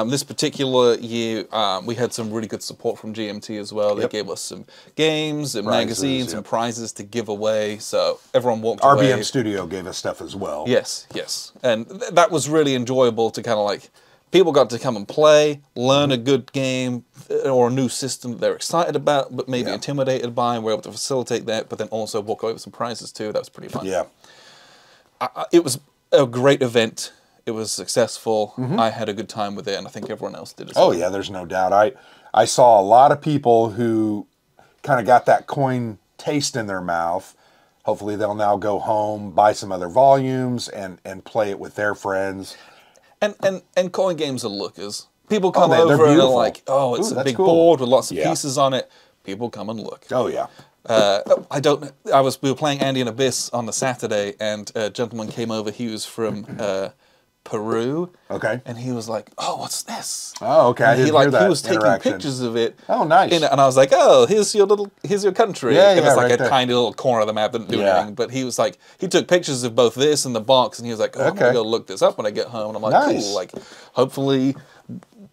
This particular year, we had some really good support from GMT as well. They gave us some games and Prizes, magazines and prizes to give away. So everyone walked away. RBM Studio gave us stuff as well. Yes, yes. And that was really enjoyable to kind of like, people got to come and play, learn a good game or a new system that they're excited about, but maybe intimidated by, and we're able to facilitate that, but then also walk away with some prizes too. That was pretty fun. Yeah. It was a great event. It was successful. I had a good time with it, and I think everyone else did as well. Oh, yeah, there's no doubt. I saw a lot of people who kind of got that coin taste in their mouth. Hopefully they'll now go home, buy some other volumes, and play it with their friends. And coin games are lookers. People come they're over and they're beautiful. like, oh, it's Ooh, a that's big cool. board with lots of Yeah. pieces on it. People come and look. Oh, yeah. We were playing Andy and Abyss on the Saturday, and a gentleman came over. He was from Peru. Okay. And he was like, "Oh, what's this?" Oh, okay. I And didn't hear that he was taking interaction. pictures of it. Oh, nice. And I was like, "Oh, here's your country." Yeah, It was yeah, like right a there. tiny little corner of the map, didn't do Yeah. anything. But he was like, he took pictures of both this and the box, and he was like, "Oh, I'm Okay. gonna go look this up when I get home." And I'm like, Nice. "Cool." Like, hopefully,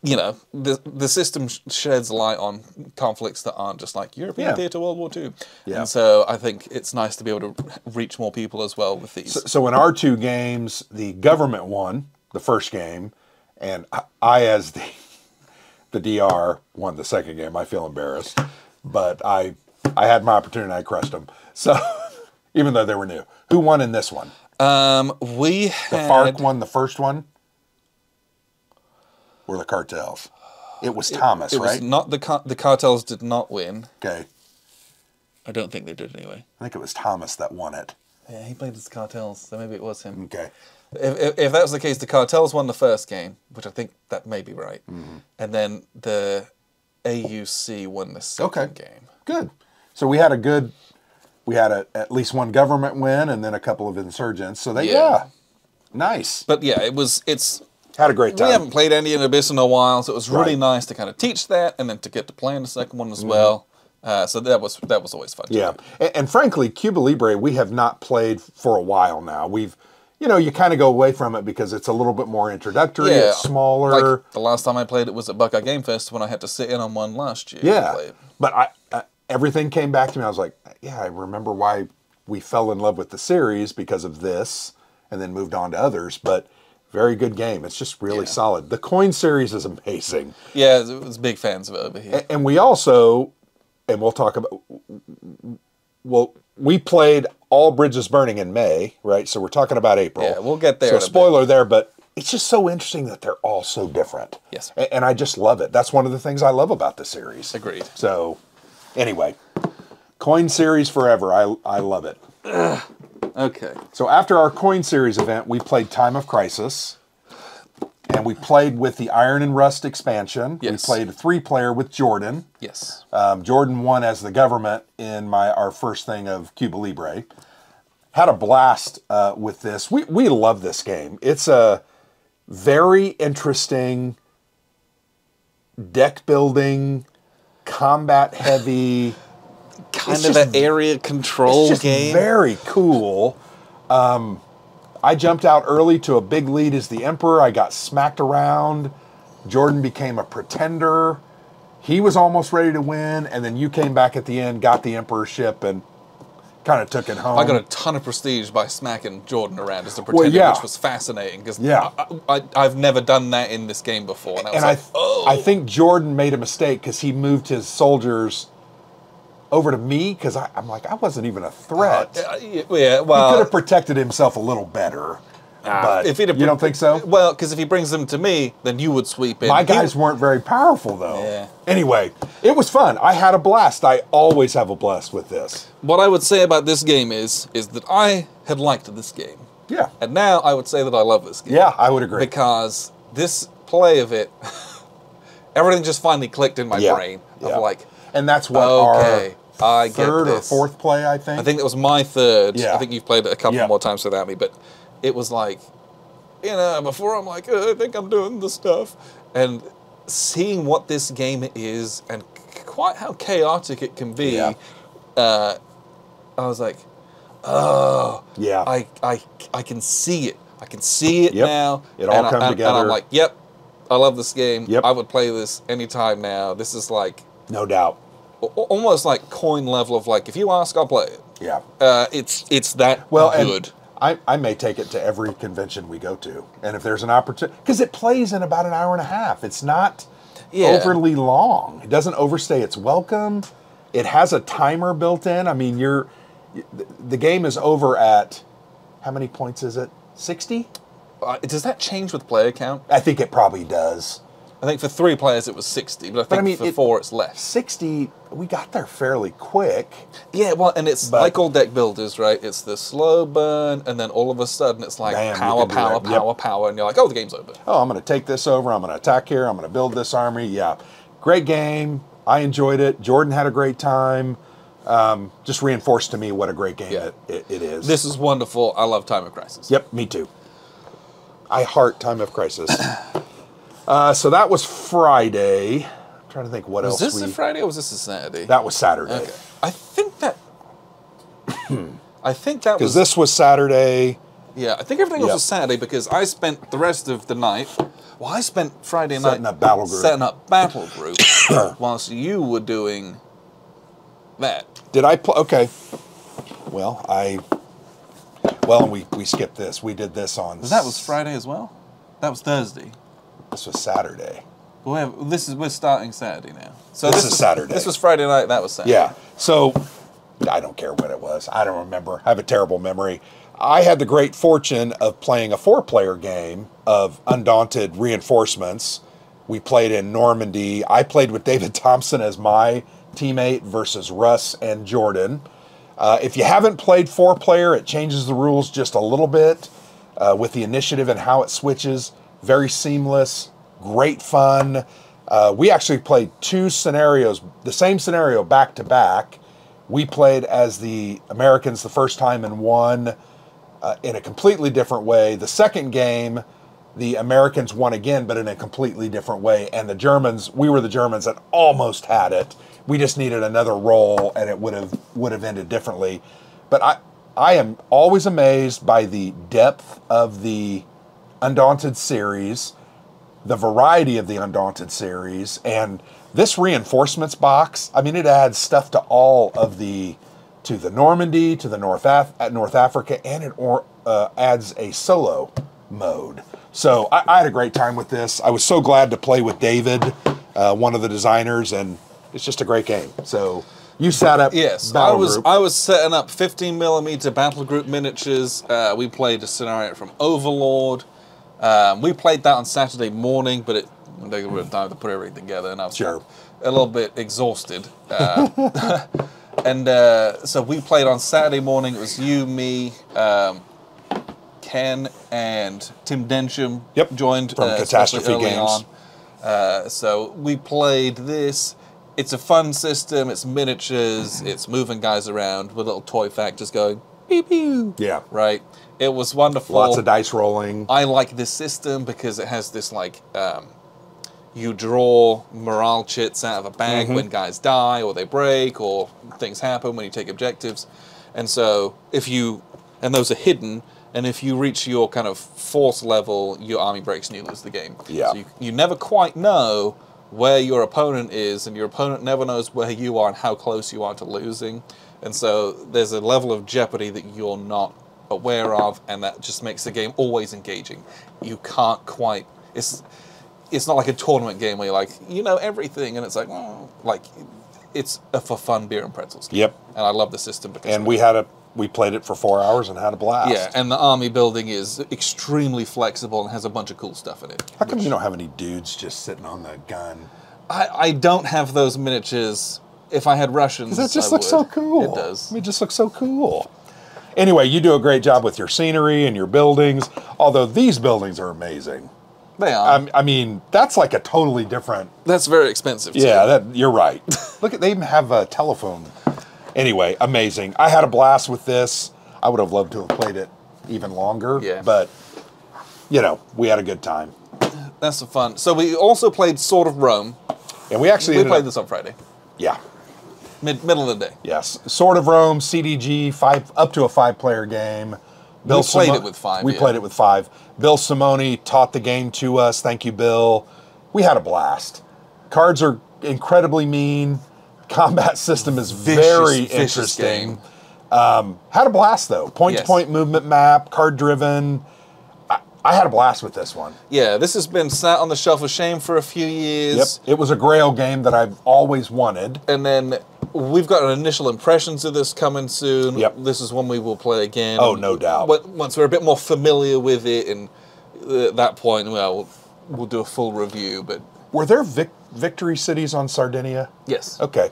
the system sheds light on conflicts that aren't just like European Yeah. theater, World War II. Yeah. And so I think it's nice to be able to reach more people as well with these. So in our two games, the government won the first game, and I as the DR, won the second game. I feel embarrassed, but I had my opportunity and I crushed them. So even though they were new. Who won in this one? We The had... FARC won the first one? Or the cartels? It was Thomas, It was right? not the cartels did not win. Okay. I don't think they did anyway. I think it was Thomas that won it. Yeah, he played as cartels, so maybe it was him. Okay. If that was the case, the cartels won the first game, which I think that may be right, and then the AUC won the second game. Good. So we had at least one government win and then a couple of insurgents. So nice. But yeah, Had a great time. we haven't played Andy and Abyss in a while, so it was really nice to kind of teach that, and then to get to play in the second one as well. So that was always fun. Yeah, and frankly, Cuba Libre we have not played for a while now. We've, you kind of go away from it because it's a little bit more introductory. Yeah, It's smaller. Like the last time I played it was at Buckeye Game Fest when I had to sit in on one last year. Yeah, to play it. but everything came back to me. I was like, yeah, I remember why we fell in love with the series because of this, and then moved on to others. But very good game. It's just really solid. The coin series is amazing. Yeah, it was big fans of it over here. And we also, and we'll talk about, we played All Bridges Burning in May, right? So we're talking about April. Yeah, we'll get there So in a bit. spoiler there, but it's just so interesting that they're all so different. Yes. And I just love it. That's one of the things I love about the series. Agreed. So anyway, coin series forever. I love it. Okay. So after our coin series event, we played Time of Crisis. And we played with the Iron and Rust expansion. Yes. We played a 3-player with Jordan. Yes. Jordan won as the government in our first thing of Cuba Libre. Had a blast with this. We love this game. It's a very interesting deck building, combat heavy, Kind of an area control it's just game. very cool. I jumped out early to a big lead as the Emperor. I got smacked around. Jordan became a pretender. He was almost ready to win, and then you came back at the end, got the Emperorship, and kind of took it home. I got a ton of prestige by smacking Jordan around as a pretender, yeah. which was fascinating because Yeah. I've never done that in this game before. And I was and like, oh. I think Jordan made a mistake because he moved his soldiers over to me because I'm like, I wasn't even a threat. Yeah, He could well, have protected himself a little better. But if he'd have you don't think so? Well, because if he brings them to me, then you would sweep in. My He- guys weren't very powerful, though. Yeah. Anyway, it was fun. I had a blast. I always have a blast with this. What I would say about this game is that I had liked this game, Yeah. and now I would say that I love this game. Yeah, I would agree. Because this play of it, everything just finally clicked in my Yeah. brain of Yeah. like, And that's what okay, our I get third or this. fourth play, I think. I think that was my third. Yeah. I think you've played it a couple Yeah. more times without me, but it was like, before I'm like, I think I'm doing the stuff. And seeing what this game is and quite how chaotic it can be. Yeah. I was like, oh, Yeah. I can see it. I can see it Yep. now. It all come And together. I'm like, yep, I love this game. Yep. I would play this anytime now. This is like No doubt. almost like coin level of like, if you ask, I'll play it. Yeah. It's that Well, good. and I may take it to every convention we go to. And if there's an opportunity, because it plays in about an hour and a half. It's not Yeah. overly long. It doesn't overstay its welcome. It has a timer built in. I mean, the game is over at, how many points is it? 60? Does that change with player count? I think it probably does. I think for 3 players it was 60, but I think for 4 it's less. 60, we got there fairly quick. Yeah, well, and it's But- like all deck builders, right? It's the slow burn, and then all of a sudden it's like Bam, you power, can do power, that. Yep. power, power, and you're like, oh, the game's over. Oh, I'm going to take this over. I'm going to attack here. I'm going to build this army. Yeah. Great game. I enjoyed it. Jordan had a great time. Just reinforced to me what a great game Yeah. it is. This is wonderful. I love Time of Crisis. Yep, me too. I heart Time of Crisis. So that was Friday. I'm trying to think what Was else this a Friday or was this a Saturday? That was Saturday. Okay. I think that was... Because this was Saturday. Yeah, I think everything else Yep. was Saturday because I spent the rest of the night... Well, I spent Friday Setting night... up Battle Group. Setting up Battle Group whilst you were doing that. Did I play? Okay. Well, and we skipped this. We did this on... That was Friday as well? That was Thursday. This was Saturday. We're starting Saturday now. So This is Saturday. This was Friday night. That was Saturday. Yeah. So I don't care what it was. I don't remember. I have a terrible memory. I had the great fortune of playing a 4-player game of Undaunted Reinforcements. We played in Normandy. I played with David Thompson as my teammate versus Russ and Jordan. If you haven't played 4-player, it changes the rules just a little bit with the initiative and how it switches. Very seamless, great fun. We actually played 2 scenarios, the same scenario back to back. We played as the Americans the first time and won in a completely different way. The second game, the Americans won again, but in a completely different way. And the Germans, we were the Germans that almost had it. We just needed another roll, and it would have ended differently. But I am always amazed by the depth of the Undaunted series, the variety of the Undaunted series, and this reinforcements box. I mean, it adds stuff to all of to the Normandy, to the North Africa, and it adds a solo mode. So I had a great time with this. I was so glad to play with David, one of the designers, and it's just a great game. So you sat up. Yes, Battle Group. I was setting up 15mm Battle Group miniatures. We played a scenario from Overlord. We played that on Saturday morning, but they would have time to put everything together, and I was Sure. a little bit exhausted. And so we played on Saturday morning. It was you, me, Ken, and Tim Densham Yep, joined from especially Catastrophe early Games. on. So we played this. It's a fun system. It's miniatures. It's moving guys around with little toy factors going pew pew. Yeah. Right. It was wonderful. Lots of dice rolling. I like this system because it has this like you draw morale chits out of a bag when guys die or they break or things happen when you take objectives, and so those are hidden. And if you reach your kind of force level, your army breaks and you lose the game. Yeah. So you never quite know where your opponent is, and your opponent never knows where you are and how close you are to losing. And so there's a level of jeopardy that you're not aware of, and that just makes the game always engaging. You can't quite... It's not like a tournament game where you're like, you know everything, and it's like, oh, like it's a for fun beer and pretzels game. Yep. And I love the system because And of it. we played it for 4 hours and had a blast. Yeah, and the army building is extremely flexible and has a bunch of cool stuff in it. How come you don't have any dudes just sitting on the gun? I don't have those miniatures. If I had Russians, Because that just I looks so would. cool. It does. I mean, it just looks so cool. Anyway, you do a great job with your scenery and your buildings, although these buildings are amazing. They are. I mean, that's like a totally different... That's very expensive, too. Yeah, you're right. Look, they even have a telephone. Anyway, amazing. I had a blast with this. I would have loved to have played it even longer. Yeah. But, we had a good time. That's fun. So we also played Sword of Rome. And we actually We ended played up, this on Friday. Yeah. Middle of the day. Yes. Sword of Rome, CDG, up to a 5-player game. We played it with 5. We played it with 5. Bill Simone taught the game to us. Thank you, Bill. We had a blast. Cards are incredibly mean. Combat system is very interesting. Had a blast, though. Point-to-point movement map, card-driven. I had a blast with this one. Yeah, this has been sat on the shelf of shame for a few years. Yep, it was a Grail game that I've always wanted. And then we've got an initial impressions of this coming soon. Yep. This is one we will play again. Oh, no doubt. Once we're a bit more familiar with it, and at that point, well, we'll do a full review. But were there victory cities on Sardinia? Yes. Okay.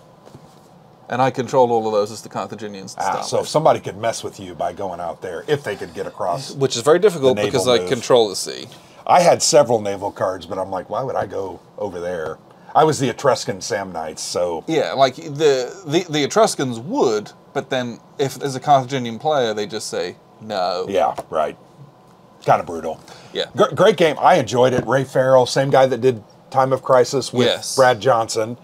And I controlled all of those as the Carthaginians. So if somebody could mess with you by going out there, if they could get across. Which is very difficult because I control the sea. I had several naval cards, but I'm like, why would I go over there? I was the Etruscan Samnites, so... Yeah, like the Etruscans would, but then if there's a Carthaginian player, they just say no. Yeah, right. Kind of brutal. Yeah. Great game. I enjoyed it. Ray Farrell, same guy that did Time of Crisis with Brad Johnson.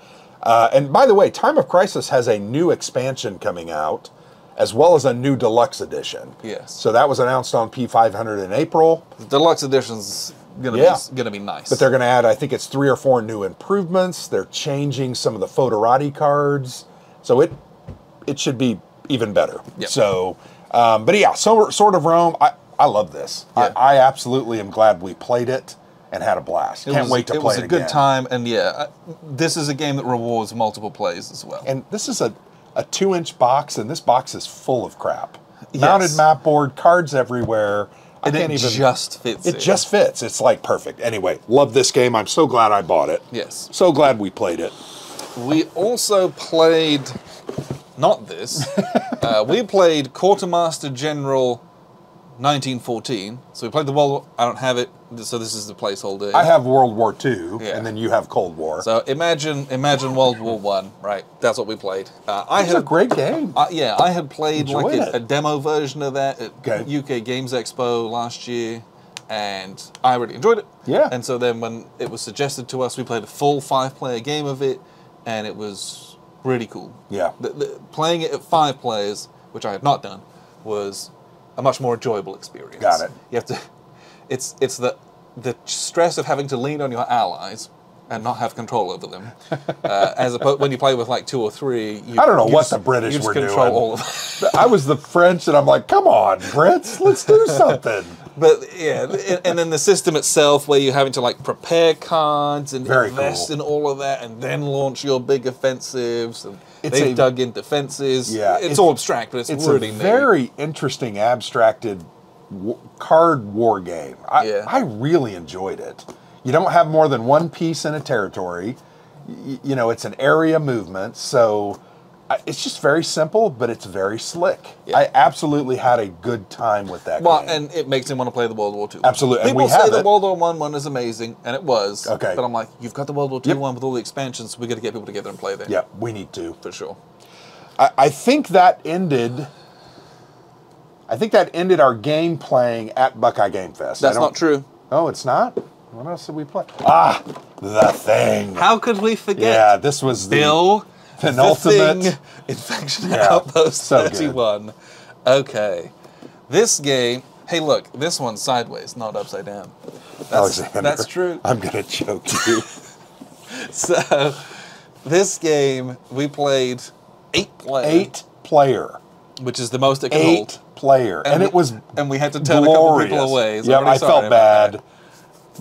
And by the way, Time of Crisis has a new expansion coming out, as well as a new deluxe edition. Yes. So that was announced on P500 in April. The deluxe edition's gonna be nice. But they're gonna add, I think it's 3 or 4 new improvements. They're changing some of the Fotorati cards, so it should be even better. Yep. So, but yeah, Sword of Rome. I love this. Yeah. I absolutely am glad we played it and had a blast. Can't wait to play it again. It was a good time, and this is a game that rewards multiple plays as well. And this is a 2-inch box, and this box is full of crap. Yes. Mounted map board, cards everywhere. And it just fits. It just fits. It's like perfect. Anyway, love this game. I'm so glad I bought it. Yes. So glad we played it. We also played, not this, we played Quartermaster General 1914. So we played the World War, I don't have it, so this is the placeholder. I have World War II, and then you have Cold War. So imagine World War One, right? That's what we played. It's a great game. I had played a demo version of that at Okay. UK Games Expo last year, and I really enjoyed it. Yeah. And so then when it was suggested to us, we played a full 5-player game of it, and it was really cool. Yeah. Playing it at 5 players, which I had not done, was a much more enjoyable experience. Got it. You have to. It's the stress of having to lean on your allies and not have control over them, as opposed when you play with like 2 or 3. I don't know what the British were doing. Control all of them. I was the French, and I'm like, come on, Brits, let's do something. But yeah, and then the system itself, where you're having to like prepare cards and invest in all of that, and then launch your big offensives. And they've dug in defenses. Yeah, it's all abstract, but it's really a very interesting abstracted card war game. I really enjoyed it. You don't have more than 1 piece in a territory. You know, it's an area movement, so it's just very simple, but it's very slick. Yeah. I absolutely had a good time with that game. And it makes me want to play the World War II. Absolutely. People say the World War I one is amazing, and it was. Okay. But I'm like, you've got the World War II one with all the expansions, so we got to get people together and play there. Yeah, we need to. For sure. I think that ended our game playing at Buckeye Game Fest. That's not true. Oh, it's not? What else did we play? Ah, The Thing. How could we forget? Yeah, this was the penultimate Thing, Infection Outpost 31. Good. Okay. This game, hey look, this one's sideways, not upside down. Alexander, that's true. I'm going to choke you. So, this game, we played 8-player. 8-player. Which is the most it can hold. 8-player. And it was And we had to turn a couple people away. So I felt bad.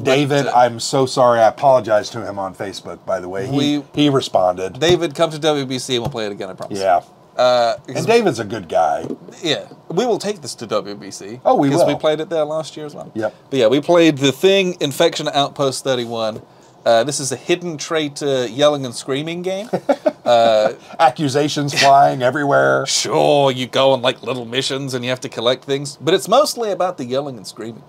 David, I'm so sorry. I apologize to him on Facebook, by the way. He responded. David, come to WBC and we'll play it again, I promise. Yeah. And David's a good guy. Yeah. We will take this to WBC. Oh, we will. Because we played it there last year as well. Yep. But yeah, we played The Thing, Infection Outpost 31. This is a hidden traitor yelling and screaming game. Accusations flying everywhere. Sure, you go on like little missions and you have to collect things, but it's mostly about the yelling and screaming.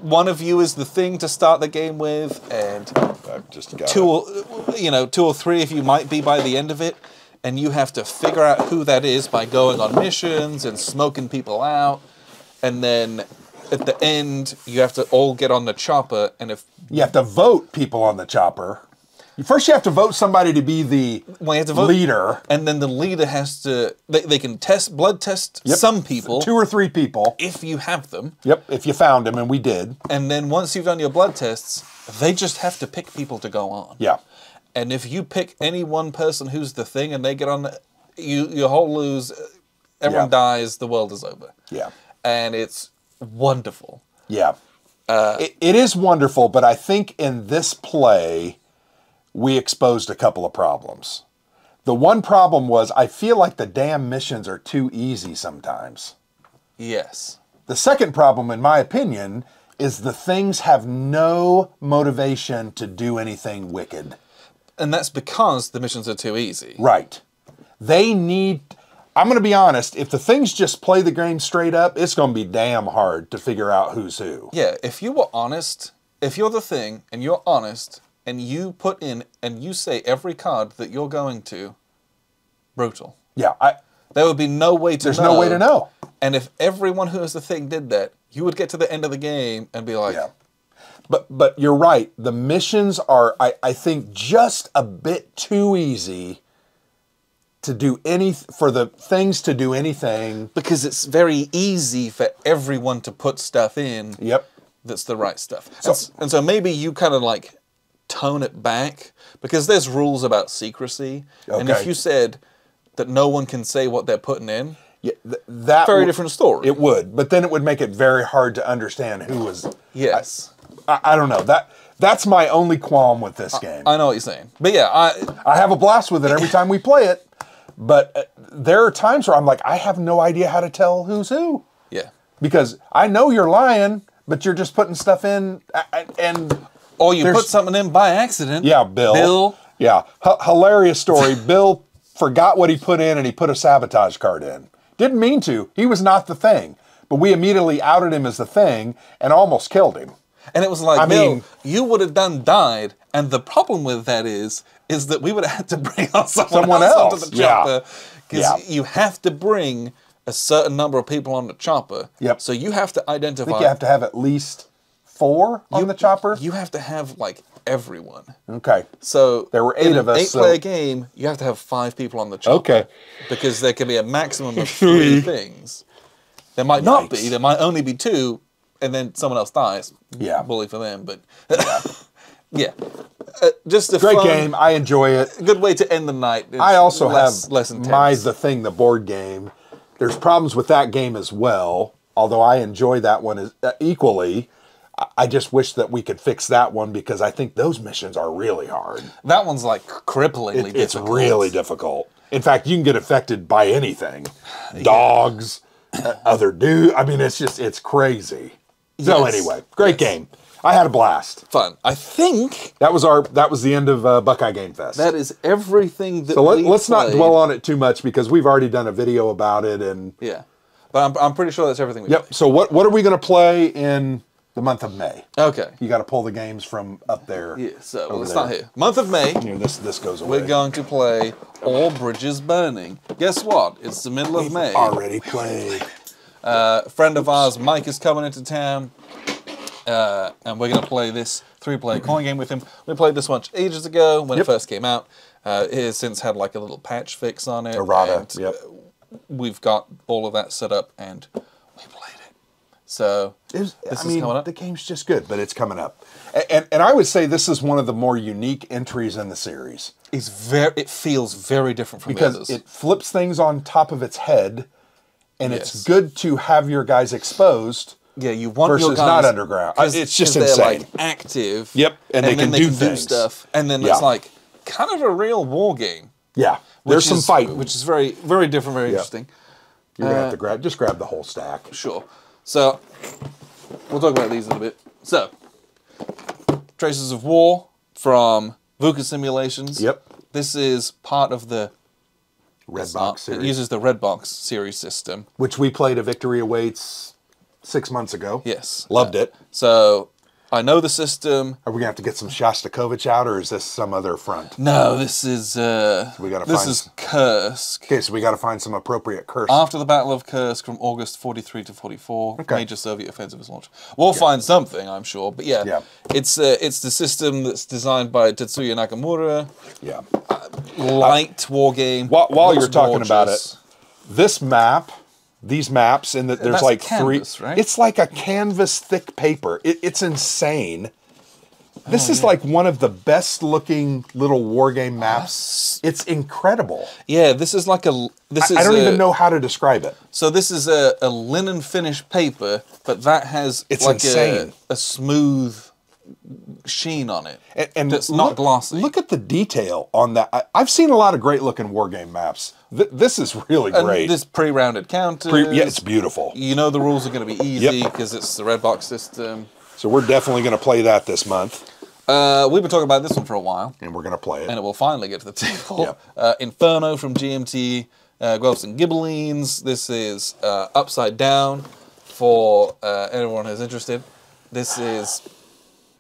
One of you is the Thing to start the game with, and two or three of you might be by the end of it, and you have to figure out who that is by going on missions and smoking people out, and then at the end you have to all get on the chopper, and if you have to vote people on the chopper. First, you have to vote somebody to be the Well, you have to vote, leader. and then the leader has to. They can blood test some people 2 or 3 people. if you have them, Yep, if you found them, and we did. and then once you've done your blood tests, they just have to pick people to go on. Yeah. And if you pick any one person who's the thing, and they get on, you whole lose. Everyone Yeah. dies. The world is over. Yeah. And it's wonderful. Yeah. It is wonderful, but I think in this play, we exposed a couple of problems. The one problem was I feel like the damn missions are too easy sometimes. Yes. The second problem, in my opinion, is the things have no motivation to do anything wicked. And that's because the missions are too easy. Right. They need... I'm going to be honest, if the things just play the game straight up, it's going to be damn hard to figure out who's who. Yeah, if you were honest, if you're the thing and you're honest and you put in and you say every card that you're going to, brutal. Yeah, There would be no way to there's know. no way to know. And if everyone who is the thing did that, you would get to the end of the game and be like, Yeah. But you're right. The missions are, I think, just a bit too easy to do for the things to do anything. because it's very easy for everyone to put stuff in Yep. that's the right stuff. And so maybe you kind of like tone it back because there's rules about secrecy. And if Okay. you said that no one can say what they're putting in, Yeah, that very different story. It would, but then it would make it very hard to understand who was. Yes. I don't know. That's my only qualm with this game. I know what you're saying. But yeah, I have a blast with it every time we play it, but there are times where I'm like, I have no idea how to tell who's who. yeah. Because I know you're lying, but you're just putting stuff in, and Or you there's- put something in by accident. yeah, Bill. Yeah, hilarious story. Bill forgot what he put in, and he put a sabotage card in. Didn't mean to. He was not the thing, but we immediately outed him as the thing and almost killed him. And it was like, I Bill, mean- you would have died. And the problem with that is that we would have had to bring on someone else onto the Yeah. chopper. Because Yeah. you have to bring a certain number of people on the chopper. Yep. So you have to I identify. think you have to have at least 4 on the chopper. You have to have like everyone. Okay. So There were 8 in of us, an so- 8-player game, you have to have 5 people on the chopper. Okay. Because there can be a maximum of 3 things. There might not be. Yikes. There might only be 2, and then someone else dies. Yeah. Bully for them, but yeah. Just a Great fun, game. I enjoy it. good way to end the night. It's I also less have intense. The Thing, the board game. There's problems with that game as well, although I enjoy that one equally. I just wish that we could fix that one because I think those missions are really hard. That one's like cripplingly It's difficult. really difficult. In fact, you can get affected by anything. Dogs, other dude. I mean, it's crazy. So Yes. anyway, great game. I had a blast. fun. I think That was the end of Buckeye Game Fest. that is everything that so we let's not played. dwell on it too much because we've already done a video about it. And Yeah. But I'm pretty sure that's everything we yep. So what are we going to play in the month of May? played. Okay. You got to pull the games from up there. Yeah, so over let's there. start here. Month of May, Here, this goes away. we're going to play All Bridges Burning. Guess what? It's the middle of May. Already played. A friend of ours, Mike, is coming into town, and we're going to play this 3-player coin game with him. We played this one ages ago when it first came out. It has since had like a little patch fix on it. Errata. and, Yep. We've got all of that set up, and we played it. So this is coming up. The game's just good, but it's coming up. And I would say this is one of the more unique entries in the series It feels very different from the because others. it flips things on top of its head, and Yes. it's good to have your guys exposed. Yeah, you want your versus guys, not underground. 'cause- It's just 'cause they're insane. like active. Yep, and they then can do do things. stuff, and then Yeah. it's like kind of a real war game. Yeah, there's some fighting. which is very, very different, very Yeah. interesting. You're gonna have to grab the whole stack. Sure. So we'll talk about these a little bit. So Traces of War from VUCA Simulations. Yep. This is part of the Red It Box series, uses the Red Box series system. which we played a Victory Awaits 6 months ago. Yes. Loved it. So I know the system. Are we gonna have to get some Shostakovich out, or is this some other front? No, this is We gotta this find is Kursk. Okay, so we got to find some appropriate curse. After the Battle of Kursk from August 43 to 44, Okay. major Soviet offensive is launched. We'll find something, I'm sure. But yeah, Yeah. it's the system that's designed by Tetsuya Nakamura. Yeah. Light war game. While looks you're talking about it, gorgeous. this map, these maps, and there's That's like canvas, three. right? It's like a canvas thick paper. It's insane. This is like one of the best looking little war game maps. It's incredible. Yeah, this is like a. This is I don't a- even know how to describe it. So this is a linen finish paper, but that has It's like insane. a smooth sheen on it. And That's not glossy. Look at the detail on that. I've seen a lot of great looking war game maps. This is really And great. there's pre-rounded counters. Yeah, it's beautiful. You know the rules are going to be easy Yep. because it's the red box system. So we're definitely going to play that this month, We've been talking about this one for a while, and we're going to play it. and it will finally get to the table. Yep. Inferno from GMT, Guelphs and Ghibellines. This is Upside Down for anyone who's interested. This is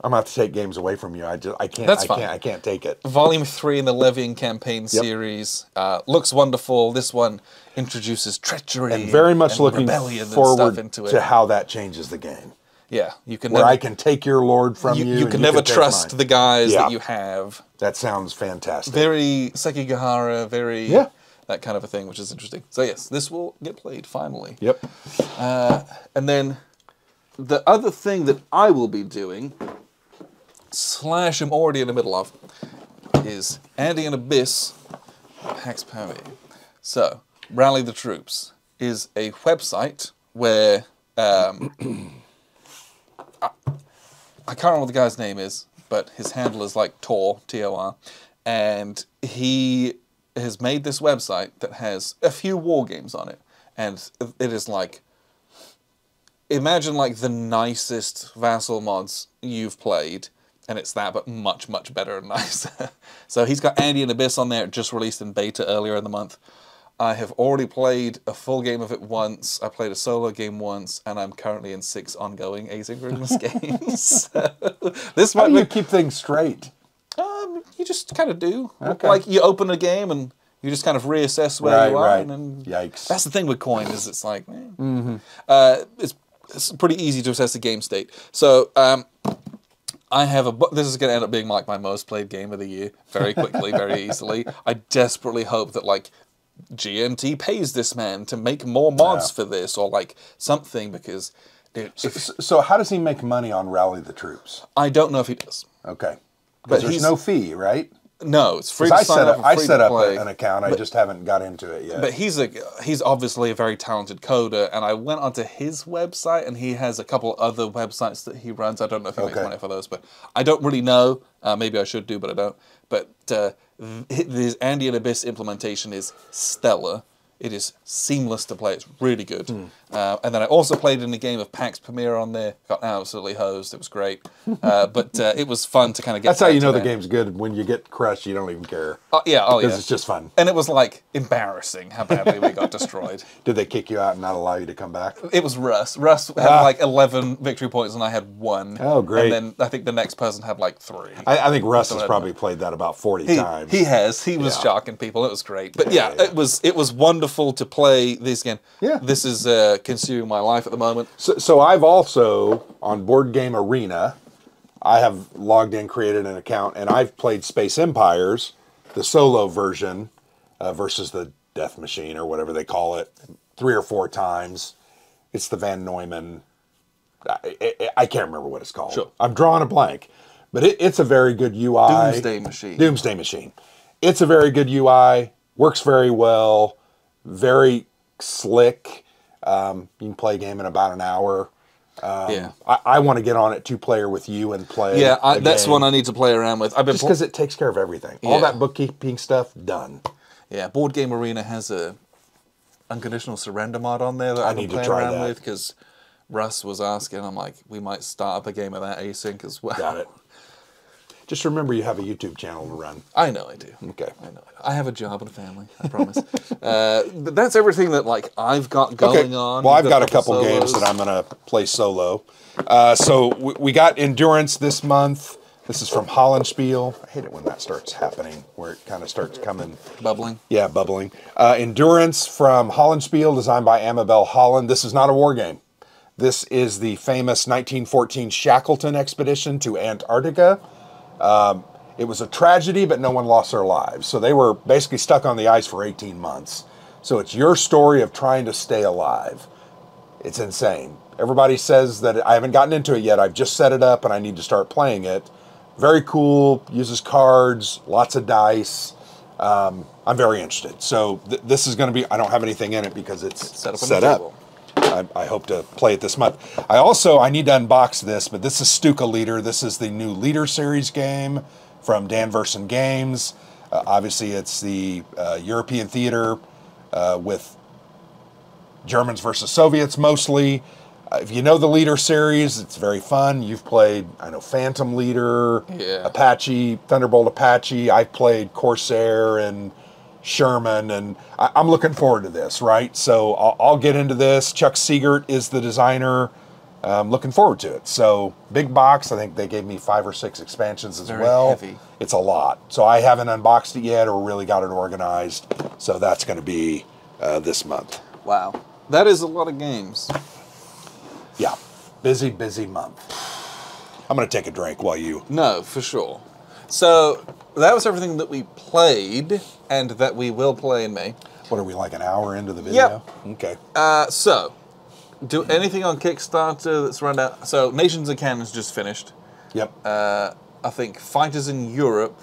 I'm going to have to take games away from you. I can't. That's fine. I can't take it. Volume 3 in the Levian campaign series. Looks wonderful. This one introduces treachery And very much and looking rebellion and forward stuff into it. to how that changes the game. Yeah, you can Where never, I can take your lord from you. you and can never take trust mine. the guys Yeah. that you have. That sounds fantastic. Very Sekigahara, very Yeah. that kind of a thing, which is interesting. So yes, this will get played finally. Yep. And then the other thing that I will be doing, slash I'm already in the middle of, is Andy and Abyss Pax Pami. So, Rally the Troops is a website where I can't remember what the guy's name is, but his handle is like Tor, T-O-R, and he has made this website that has a few war games on it, and it is like, imagine like the nicest Vassal mods you've played, and it's that, but much, much better and nicer. So he's got Andy and Abyss on there, just released in beta earlier in the month. I have already played a full game of it once. I played a solo game once, and I'm currently in 6 ongoing asynchronous games. So this How might do you be, keep things straight? you just kind of do. Okay. Like you open a game and you just kind of reassess where you are. Right. And then Yikes. that's the thing with Coin is it's like, it's pretty easy to assess the game state. So I have this is going to end up being like my most played game of the year very quickly, very easily. I desperately hope that like GMT pays this man to make more mods for this or like something because dude, So how does he make money on Rally the Troops? I don't know if he does. Okay. But Because there's he's- no fee, right? No, it's free 'Cause to sign up. I and free set to up play. an account. I just haven't got into it yet. But he's obviously a very talented coder, and I went onto his website, and he has a couple other websites that he runs. I don't know if he makes Okay. money for those, but I don't really know. Maybe I should do, but I don't. But this Andy and Abyss implementation is stellar. It is seamless to play. It's really good. And then I also played in a game of Pax Premier on there. Got absolutely hosed. It was great. But it was fun to kind of get That's how back you to know the that. game's good. When you get crushed, you don't even care. Oh yeah. Because it's just fun. And it was like embarrassing how badly we got destroyed. Did they kick you out and not allow you to come back? It was Russ. Russ had like 11 victory points and I had 1. Oh, great. And then I think the next person had like 3. I think Russ has I don't probably played that about 40 times. He has. He was Yeah. shocking people. It was great. But yeah, Yeah. it was wonderful to play this game. Yeah. This is consuming my life at the moment. So I've also, on Board Game Arena, I have logged in, created an account, and I've played Space Empires, the solo version, versus the Death Machine, or whatever they call it, 3 or 4 times. It's the Van Neumann. I can't remember what it's called. Sure. I'm drawing a blank. But it's a very good UI. Doomsday Machine. Doomsday Machine. It's a very good UI, works very well, very slick. You can play a game in about an hour. Yeah. I want to get on it 2-player with you and play. Yeah, a that's game. one I need to play around with. I've been Just because it takes care of everything. All Yeah. that bookkeeping stuff, done. Yeah, Board Game Arena has a unconditional surrender mod on there that I I've been need to playing try around that. with because Russ was asking. I'm like, we might start up a game of that async as well. Got it. Just remember you have a YouTube channel to run. I know I do. Okay. I know. I have a job and a family. I promise. But that's everything that like I've got going on. Well, I've You've got a couple solos. games that I'm going to play solo. So we got Endurance this month. This is from Hollandspiel. I hate it when that starts happening, where it kind of starts coming. Bubbling. Yeah, bubbling. Endurance from Hollandspiel, designed by Amabel Holland. This is not a war game. This is the famous 1914 Shackleton expedition to Antarctica. It was a tragedy, but no one lost their lives. So they were basically stuck on the ice for 18 months. So it's your story of trying to stay alive. It's insane. Everybody says that I haven't gotten into it yet. I've just set it up and I need to start playing it. Very cool, uses cards, lots of dice. I'm very interested. So this is going to be, I don't have anything in it because it's set up. I hope to play it this month. I need to unbox this, but this is Stuka Leader. This is the new Leader Series game from Dan Versen Games. Obviously, it's the European theater with Germans versus Soviets mostly. If you know the Leader series, it's very fun. You've played, I know, Phantom Leader, Apache, Thunderbolt Apache. I've played Corsair and Sherman, and I'm looking forward to this, right? So I'll get into this. Chuck Siegert is the designer. I'm looking forward to it. So big box. I think they gave me 5 or 6 expansions as well. Heavy. It's a lot. So I haven't unboxed it yet or really got it organized. So that's going to be this month. Wow. That is a lot of games. Yeah. Busy, busy month. I'm going to take a drink while you... No, for sure. So that was everything that we played and that we will play in May. What are we, like an hour into the video? Yep. Okay. So, do anything on Kickstarter that's run out. So Nations of Cannon's just finished. Yep. I think Fighters in Europe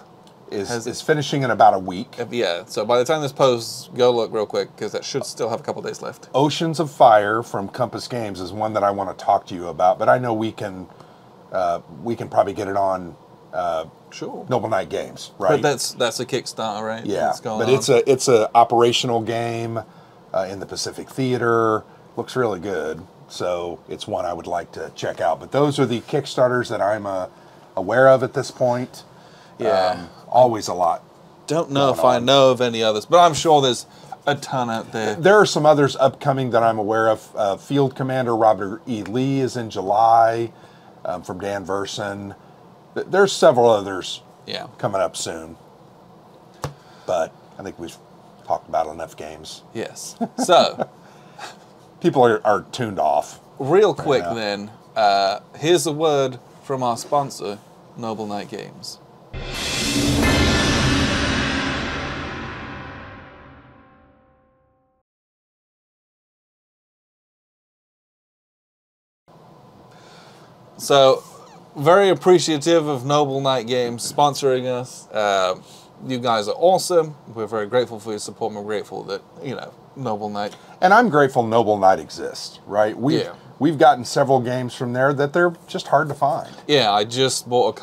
is finishing in about a week. Yeah, so by the time this posts, go look real quick, because that should still have a couple days left. Oceans of Fire from Compass Games is one that I want to talk to you about, but I know we can probably get it on sure. Noble Knight Games, right? But that's a Kickstarter, right? Yeah, but it's a operational game in the Pacific Theater. Looks really good, so it's one I would like to check out. But those are the Kickstarters that I'm aware of at this point. Yeah. Always a lot. Don't know if I know of any others, but I'm sure there's a ton out there. There are some others upcoming that I'm aware of. Field Commander Robert E. Lee is in July from Dan Versen. There's several others coming up soon. But I think we've talked about enough games. Yes. So, people are tuned off. Real quick then, here's a word from our sponsor, Noble Knight Games. So, very appreciative of Noble Knight Games sponsoring us. You guys are awesome. We're very grateful for your support. We're grateful that, Noble Knight. And I'm grateful Noble Knight exists, right? We've gotten several games from there that they're just hard to find. Yeah, I just bought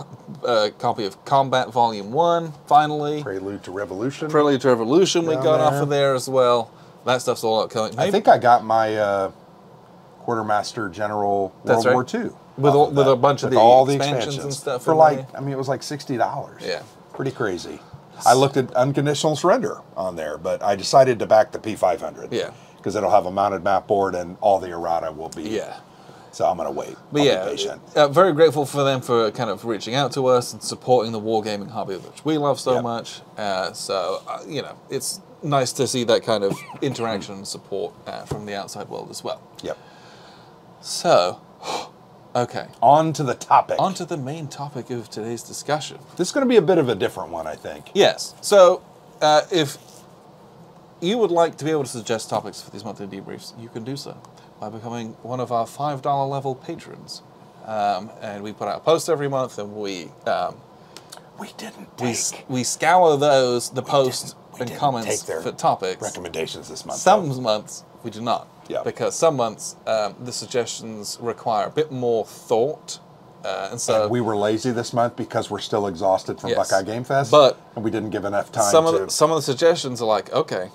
a copy of Combat Volume 1, finally. Prelude to Revolution. Prelude to Revolution we got off of there as well. That stuff's all upcoming. I think I got my Quartermaster General World War II. With a bunch of all the expansions and stuff. For it was like $60. Yeah. Pretty crazy. I looked at Unconditional Surrender on there, but I decided to back the P500. Yeah. Because it'll have a mounted map board and all the errata will be. Yeah. So I'm going to wait. But I'll be patient. Very grateful for them for kind of reaching out to us and supporting the wargaming hobby, which we love so much. It's nice to see that kind of interaction and support from the outside world as well. Yep. So, okay. On to the topic. On to the main topic of today's discussion. This is going to be a bit of a different one, I think. Yes. So, if you would like to be able to suggest topics for these monthly debriefs, you can do so by becoming one of our $5 level patrons. And we put out a post every month, and we scour the posts and comments for topics. Recommendations this month. Some months we do not. Yeah. Because some months the suggestions require a bit more thought. And we were lazy this month because we're still exhausted from Buckeye Game Fest. And we didn't give enough time some of the suggestions are like, okay,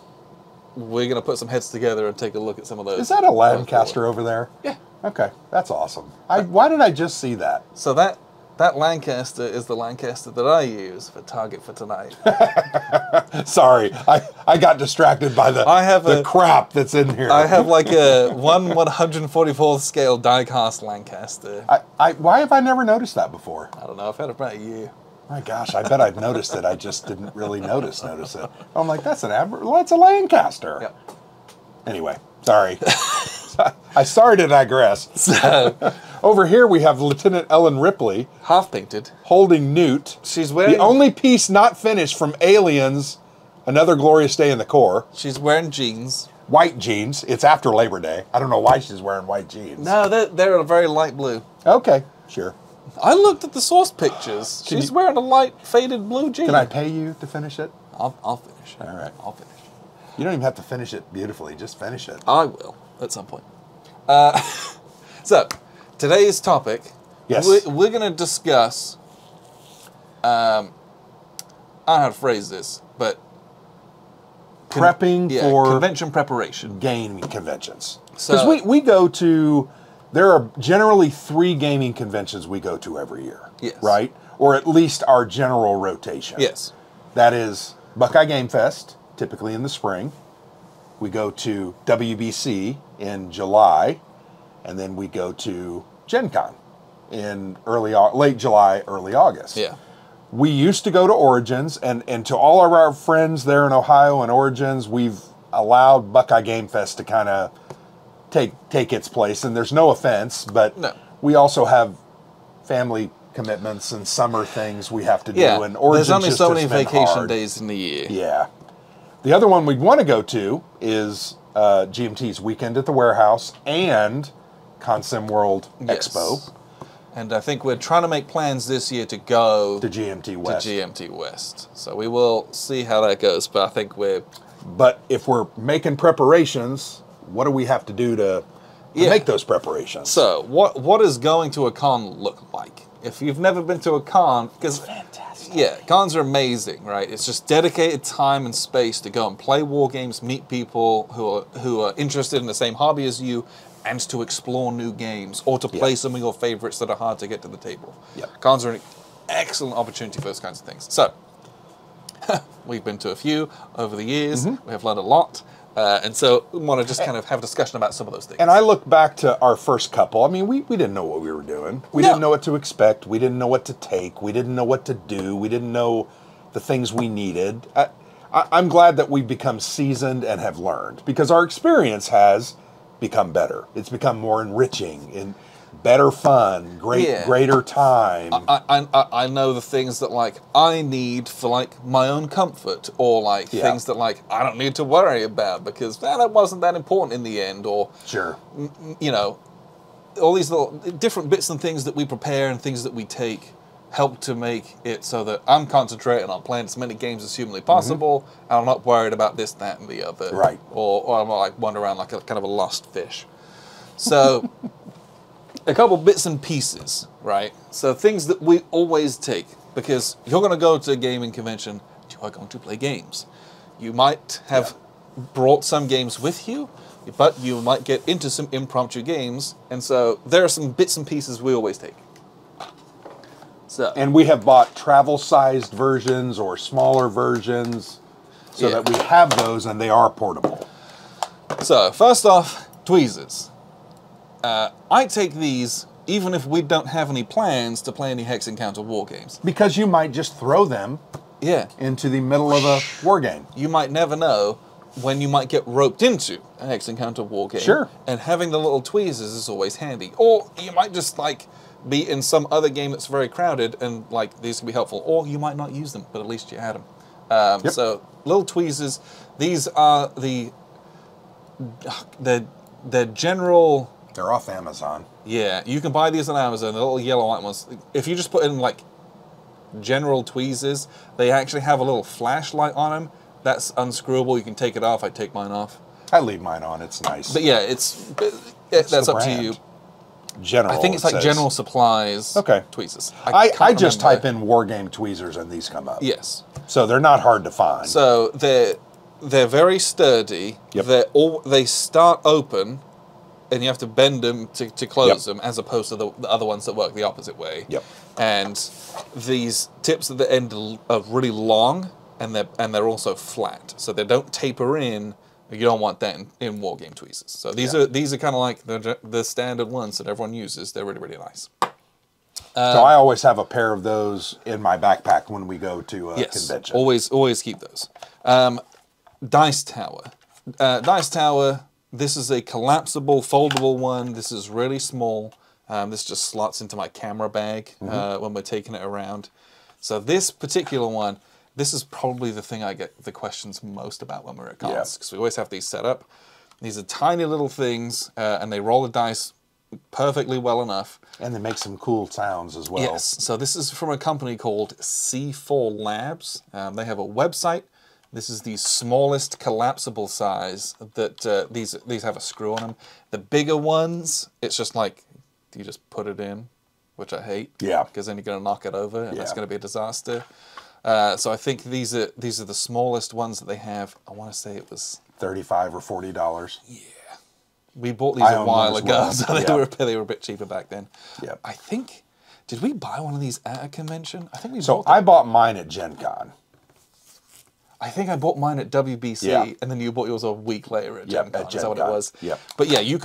we're going to put some heads together and take a look at some of those. Is that a Lancaster over there? Yeah. Okay, that's awesome. Why did I just see that? So that That Lancaster is the Lancaster that I use for Target for Tonight. Sorry, I got distracted by the crap that's in here. I have like a 1/144th scale die-cast Lancaster. Why have I never noticed that before? I don't know, I've had it about a year. My gosh, I bet I've noticed it. I just didn't really notice it. I'm like, that's a Lancaster. Yep. Anyway, sorry. I started to digress. So, over here we have Lieutenant Ellen Ripley half painted. holding Newt. She's wearing the only piece not finished from Aliens, Another Glorious Day in the Core. She's wearing jeans. White jeans. It's after Labor Day. I don't know why she's wearing white jeans. No, they're a very light blue. Okay, sure. I looked at the source pictures. She's wearing a light faded blue jean. Can I pay you to finish it? I'll finish it. All right. I'll finish. You don't even have to finish it beautifully. Just finish it. I will at some point. So, today's topic. Yes. We're going to discuss. I don't know how to phrase this, but prepping for convention preparation. Gaming conventions. So, because we go to. There are generally 3 gaming conventions we go to every year. Yes. Right? Or at least our general rotation. Yes. That is Buckeye Game Fest, typically in the spring. We go to WBC in July, and then we go to Gen Con in late July, early August. Yeah. We used to go to Origins, and to all of our friends there in Ohio and Origins, we've allowed Buckeye Game Fest to kind of take its place. And there's no offense, but we also have family commitments and summer things we have to do. Yeah. And Origins there's only just so many has been vacation hard. days in the year. Yeah. The other one we'd want to go to is GMT's Weekend at the Warehouse and Consim World Expo. And I think we're trying to make plans this year to go to GMT West. So we will see how that goes, but I think But if we're making preparations, what do we have to do to make those preparations? So what is going to a con look like? If you've never been to a con, because fantastic. Yeah, cons are amazing, right? It's just dedicated time and space to go and play war games, meet people who are interested in the same hobby as you, and to explore new games or to play some of your favorites that are hard to get to the table. Cons are an excellent opportunity for those kinds of things. So we've been to a few over the years. We have learned a lot. And so we want to just kind of have a discussion about some of those things. And I look back to our first couple. I mean, we didn't know what we were doing. We didn't know what to expect. We didn't know what to take. We didn't know what to do. We didn't know the things we needed. I'm glad that we've become seasoned and have learned, because our experience has become better. It's become more enriching and better fun, greater time. I know the things that like I need for like my own comfort, or like things that like I don't need to worry about because that wasn't that important in the end, or you know, all these little different bits and things that we prepare and things that we take help to make it so that I'm concentrating on playing as many games as humanly possible, and I'm not worried about this, that, and the other, right? Or I'm like wander around like a kind of a lost fish. So. A couple bits and pieces, right? So things that we always take, because you're going to go to a gaming convention, you are going to play games. You might have brought some games with you, but you might get into some impromptu games, and so there are some bits and pieces we always take. So, and we have bought travel-sized versions or smaller versions so that we have those and they are portable. So first off, tweezers. I take these even if we don't have any plans to play any Hex Encounter war games. Because you might just throw them into the middle of a war game. You might never know when you might get roped into a Hex Encounter war game. Sure. And having the little tweezers is always handy. Or you might just like be in some other game that's very crowded and like these can be helpful. Or you might not use them, but at least you had them. So little tweezers, these are the general... They're off Amazon. Yeah, you can buy these on Amazon, the little yellow white ones. If you just put in like general tweezers, they actually have a little flashlight on them. That's unscrewable. You can take it off. I take mine off. I leave mine on. It's nice. But yeah, that's up to you. General. I think it's like General Supplies tweezers. I just type in war game tweezers and these come up. Yes. So they're not hard to find. So they're very sturdy. Yep. They start open and you have to bend them to close Yep. them, as opposed to the other ones that work the opposite way. Yep. And these tips at the end are really long, and they're also flat, so they don't taper in. You don't want that in Wargame tweezers. So these are kind of like the standard ones that everyone uses. They're really, really nice. So I always have a pair of those in my backpack when we go to a Yes, convention. always keep those. Dice Tower. Dice Tower, this is a collapsible, foldable one. This is really small. This just slots into my camera bag when we're taking it around. So this particular one, this is probably the thing I get the questions most about when we're at cons, because we always have these set up. These are tiny little things, and they roll the dice perfectly well enough. And they make some cool sounds as well. Yes, so this is from a company called C4 Labs. They have a website. This is the smallest collapsible size that these have a screw on them. The bigger ones, it's just like, you just put it in, which I hate. Yeah. Because then you're going to knock it over, and that's going to be a disaster. So I think these are the smallest ones that they have. I want to say it was $35 or $40. Yeah. We bought these I a own while one as ago, well. so they were a bit cheaper back then. Yep. I think, did we buy one of these at a convention? I think we So bought them. I bought mine at Gen Con. I think I bought mine at WBC, Yeah. and then you bought yours a week later at Yep, Gen Con. at Is that what Gen it Con. was? Yep. But yeah, you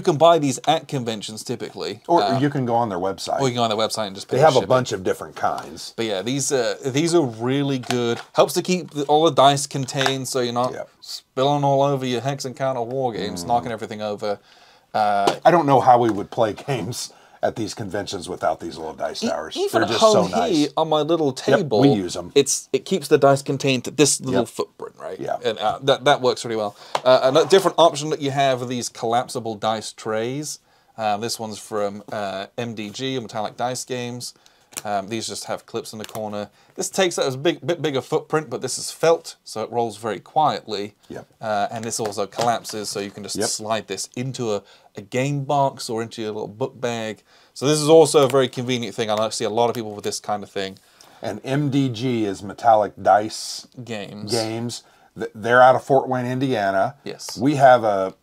can buy these at conventions typically, Or you can go on their website. or you can go on their website and just pay They have the a shipping. bunch of different kinds. But yeah, these are really good. Helps to keep all the dice contained, so you're not Yep. spilling all over your Hex Encounter war games, knocking everything over. I don't know how we would play games at these conventions without these little dice towers. Even They're at just home so nice. here on my little table, we use 'em. It keeps the dice contained to this little Yep. footprint, right? Yeah. And that works really well. A different option that you have are these collapsible dice trays. This one's from MDG, Metallic Dice Games. These just have clips in the corner. This takes a bit bigger footprint, but this is felt, so it rolls very quietly. Yep. And this also collapses, so you can just Yep. slide this into a game box or into your little book bag. So this is also a very convenient thing. I see a lot of people with this kind of thing. And MDG is Metallic Dice Games. They're out of Fort Wayne, Indiana. Yes. We have a,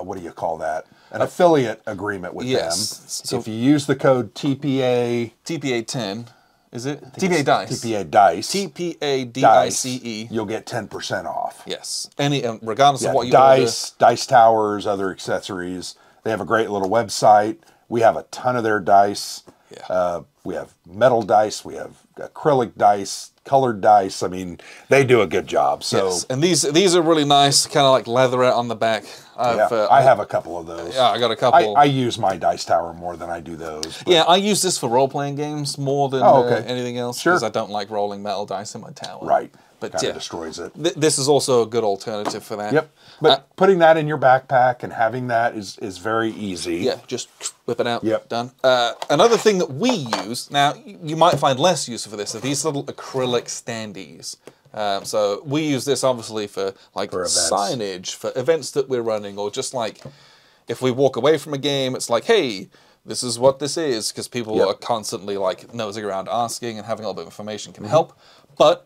what do you call that? An affiliate agreement with yes. them. So- If you use the code TPA... TPA 10, is it? TPA Dice. TPA Dice. TPA DICE. You'll get 10% off. Yes. Any, regardless Yeah, of what you dice, dice towers, other accessories. They have a great little website. We have a ton of their dice. Yeah. We have metal dice. We have acrylic dice, colored dice. I mean, they do a good job. So Yes. And these are really nice, kind of like leatherette on the back. I have a couple of those. Yeah, I got a couple. I use my dice tower more than I do those. but- Yeah, I use this for role-playing games more than okay. anything else, Sure. because I don't like rolling metal dice in my tower. Right. But Kind yeah, of destroys it. this is also a good alternative for that. Yep. But putting that in your backpack and having that is very easy. Yeah, just whip it out. Yep. Done. Another thing that we use, now you might find less use for this, are these little acrylic standees. So we use this obviously for like events. signage, for events that we're running, or just like if we walk away from a game, it's like, hey, this is what this is, because people Yep. are constantly like nosing around asking, and having a little bit of information can help. But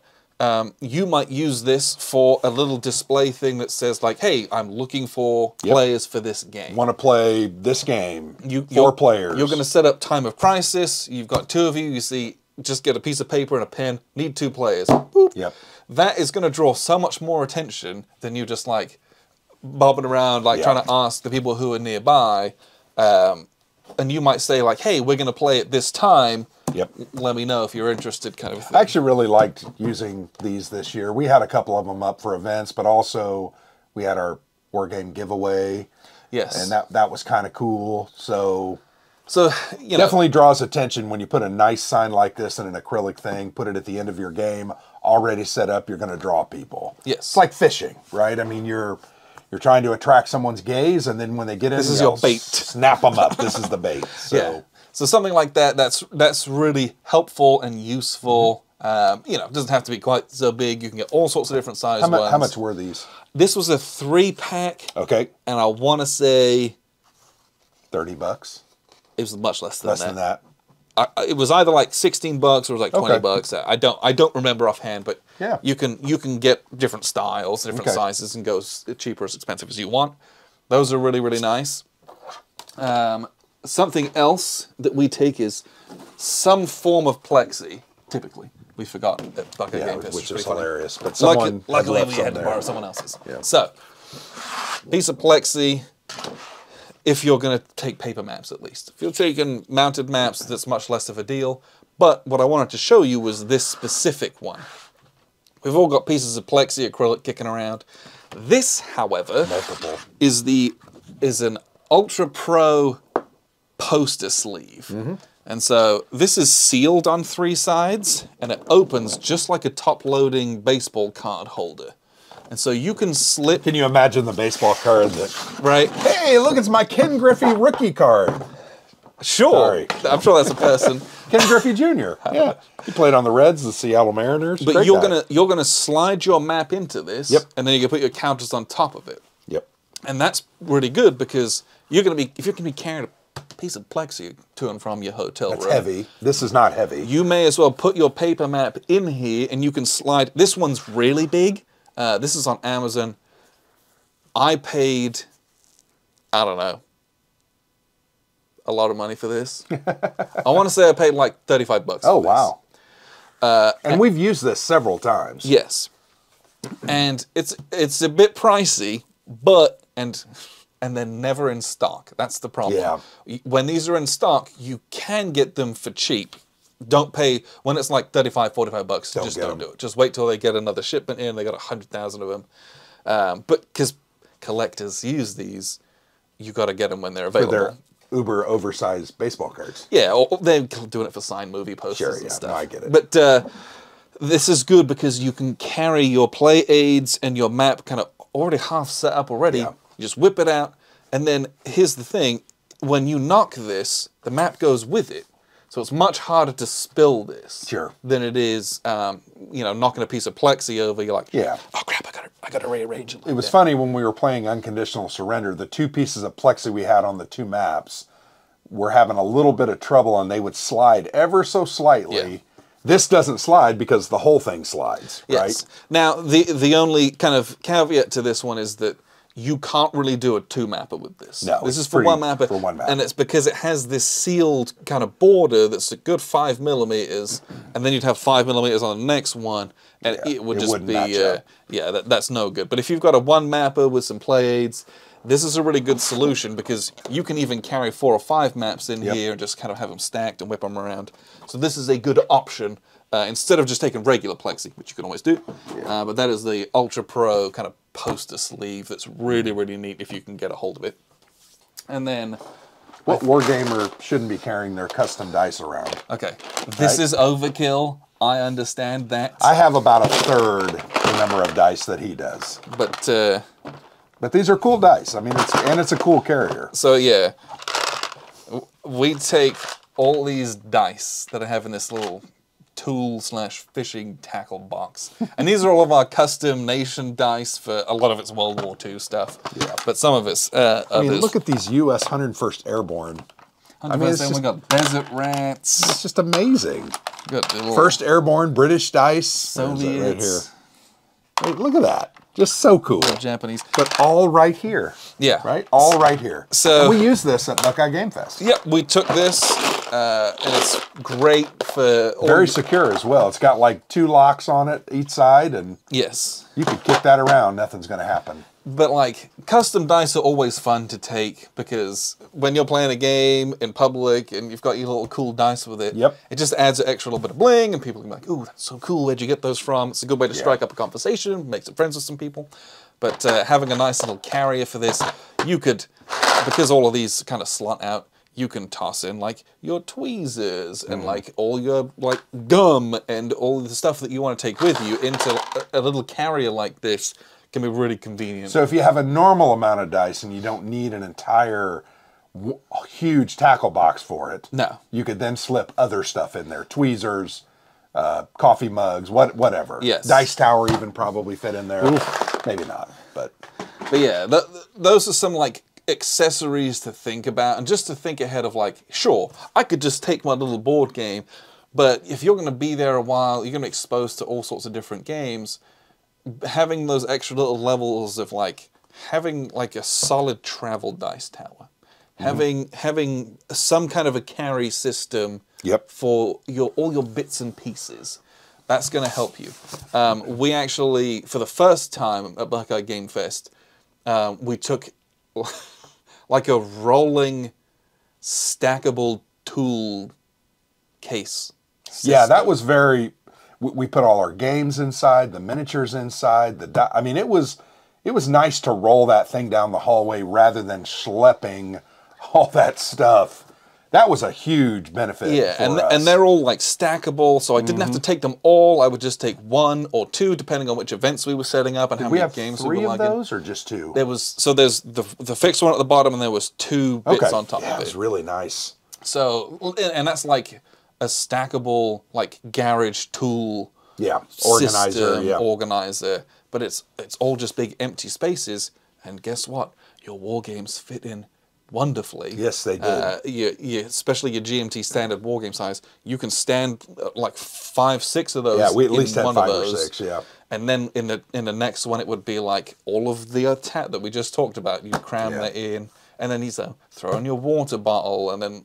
you might use this for a little display thing that says like, hey, I'm looking for players for this game. Want to play this game? You're- 4 players. You're going to set up Time of Crisis. You've got 2 of you. You see, just get a piece of paper and a pen. Need 2 players. Boop. Yep. That is going to draw so much more attention than you just like bobbing around, like Yeah. trying to ask the people who are nearby. And you might say like, hey, we're going to play at this time. Yep. Let me know if you're interested, kind of thing. I actually really liked using these this year. We had a couple of them up for events, but also we had our war game giveaway, Yes. and that was kind of cool. So So, you know. definitely draws attention when you put a nice sign like this in an acrylic thing, put it at the end of your game, already set up, you're going to draw people. Yes. It's like fishing, right? I mean, you're trying to attract someone's gaze, and then when they get in, This is you your bait. Snap them up. This is the bait. So. Yeah. So something like that, that's really helpful and useful. You know, it doesn't have to be quite so big. You can get all sorts of different sized ones. How much were these? This was a 3-pack, Okay, and I want to say $30. it was much less than Less that. than that. It was either like $16 or it was like $20. Okay. I don't remember offhand, but Yeah. you can get different styles, different Okay. sizes, and go as cheap or as expensive as you want. Those are really, really nice. Something else that we take is some form of plexi, typically. We forgot at Bucket Game Fest. Which is hilarious. But someone luckily we had to borrow someone else's. Yeah. So, piece of plexi, if you're going to take paper maps at least. If you're taking mounted maps, that's much less of a deal. But what I wanted to show you was this specific one. We've all got pieces of plexi acrylic kicking around. This, however, is an Ultra Pro poster sleeve. And so this is sealed on 3 sides, and it opens just like a top-loading baseball card holder. And so you can slip... Can you imagine the baseball card that... Right. Hey, look, it's my Ken Griffey rookie card. Sure. Sorry. I'm sure that's a person. Ken Griffey Jr. Yeah. He played on the Reds, the Seattle Mariners. But Great guy. you're gonna slide your map into this, Yep. and then you can put your counters on top of it. Yep. And that's really good because if you're gonna be carrying a piece of plexi to and from your hotel room. It's heavy. This is not heavy. You may as well put your paper map in here, and you can slide. This one's really big. This is on Amazon. I paid, I don't know, a lot of money for this. I want to say I paid like $35. Oh, wow. And we've used this several times. Yes. And it's a bit pricey, but and they're never in stock. That's the problem. Yeah. When these are in stock, you can get them for cheap. Don't pay when it's like $35, $45. Just don't do it. Just wait till they get another shipment in. They got 100,000 of them. But because collectors use these, you got to get them when they're available. For their uber oversized baseball cards. Yeah, or they're doing it for signed movie posters and stuff. No, I get it. But this is good because you can carry your play aids and your map kind of already half set up already. Yeah. You just whip it out, and then here's the thing: when you knock this, the map goes with it. So it's much harder to spill this than it is, knocking a piece of plexi over. You're like, oh crap, I got to rearrange it. It was funny when we were playing Unconditional Surrender. The 2 pieces of plexi we had on the 2 maps were having a little bit of trouble, and they would slide ever so slightly. Yeah. This doesn't slide because the whole thing slides, right? Now, the only kind of caveat to this one is that you can't really do a 2-mapper with this. No, this is for one mapper. For one map. And it's because it has this sealed kind of border that's a good 5 millimeters, and then you'd have 5 millimeters on the next one, and it would just be, that's no good. But if you've got a 1-mapper with some play aids, this is a really good solution because you can even carry 4 or 5 maps in here and just kind of have them stacked and whip them around. So this is a good option instead of just taking regular plexi, which you can always do. But that is the Ultra Pro kind of poster sleeve that's really, really neat if you can get a hold of it. And then... What wargamer shouldn't be carrying their custom dice around? Okay, this is overkill. I understand that. I have about 1/3 the number of dice that he does. But these are cool dice. I mean, it's a cool carrier. So yeah, we take all these dice that I have in this little tool/fishing tackle box, and these are all of our custom nation dice. For a lot of it's World War II stuff, but some of it's I mean, look at these U.S. 101st Airborne. I mean, we got Desert Rats. It's just amazing. Good. 1st Airborne British dice. Soviets. Right here. Wait, look at that. Just so cool. Japanese. But all right here. Yeah. Right? All right here. So and we used this at Buckeye Game Fest. Yep, we took this, and it's great for... Very secure as well. It's got like 2 locks on it each side, and yes, you could kick that around. Nothing's going to happen. But like, custom dice are always fun to take because when you're playing a game in public and you've got your little cool dice with it, it just adds an extra little bit of bling, and people can be like, ooh, that's so cool, where'd you get those from? It's a good way to strike up a conversation, make some friends with some people. But having a nice little carrier for this, you could, because all of these kind of slot out, you can toss in like your tweezers and like all your like gum and all the stuff that you want to take with you into a little carrier like this. Can be really convenient. So if you have a normal amount of dice and you don't need an entire huge tackle box for it, you could then slip other stuff in there. Tweezers, coffee mugs, whatever. Yes. Dice tower even probably fit in there. Oof. Maybe not, but yeah, those are some like accessories to think about, and just to think ahead of like, sure, I could just take my little board game, but if you're going to be there a while, you're going to be exposed to all sorts of different games. Having those extra little levels of like having like a solid travel dice tower, having some kind of a carry system Yep. for all your bits and pieces, that's going to help you. We actually, for the first time at Buckeye Game Fest, we took like a rolling, stackable tool case. Yeah, that was very. We put all our games inside, the miniatures inside. I mean, it was nice to roll that thing down the hallway rather than schlepping all that stuff. That was a huge benefit. Yeah, for us. and they're all like stackable, so I didn't have to take them all. I would just take one or two, depending on which events we were setting up and how we many have games three we were of liking. those, or just two? There's the fixed one at the bottom, and there was two bits on top yeah, of it was it. really nice. So, and that's like a stackable like garage tool. Yeah, organizer. System, Yeah, organizer, but it's all just big empty spaces. And guess what? Your war games fit in wonderfully. Yes, they did. Especially your GMT standard war game size. You can stand like 5, 6 of those. Yeah, we at in least had one 5 of or those. 6. Yeah, And then in the next one, it would be like all of the attack that we just talked about. You cram that in. And then throw in your water bottle, and then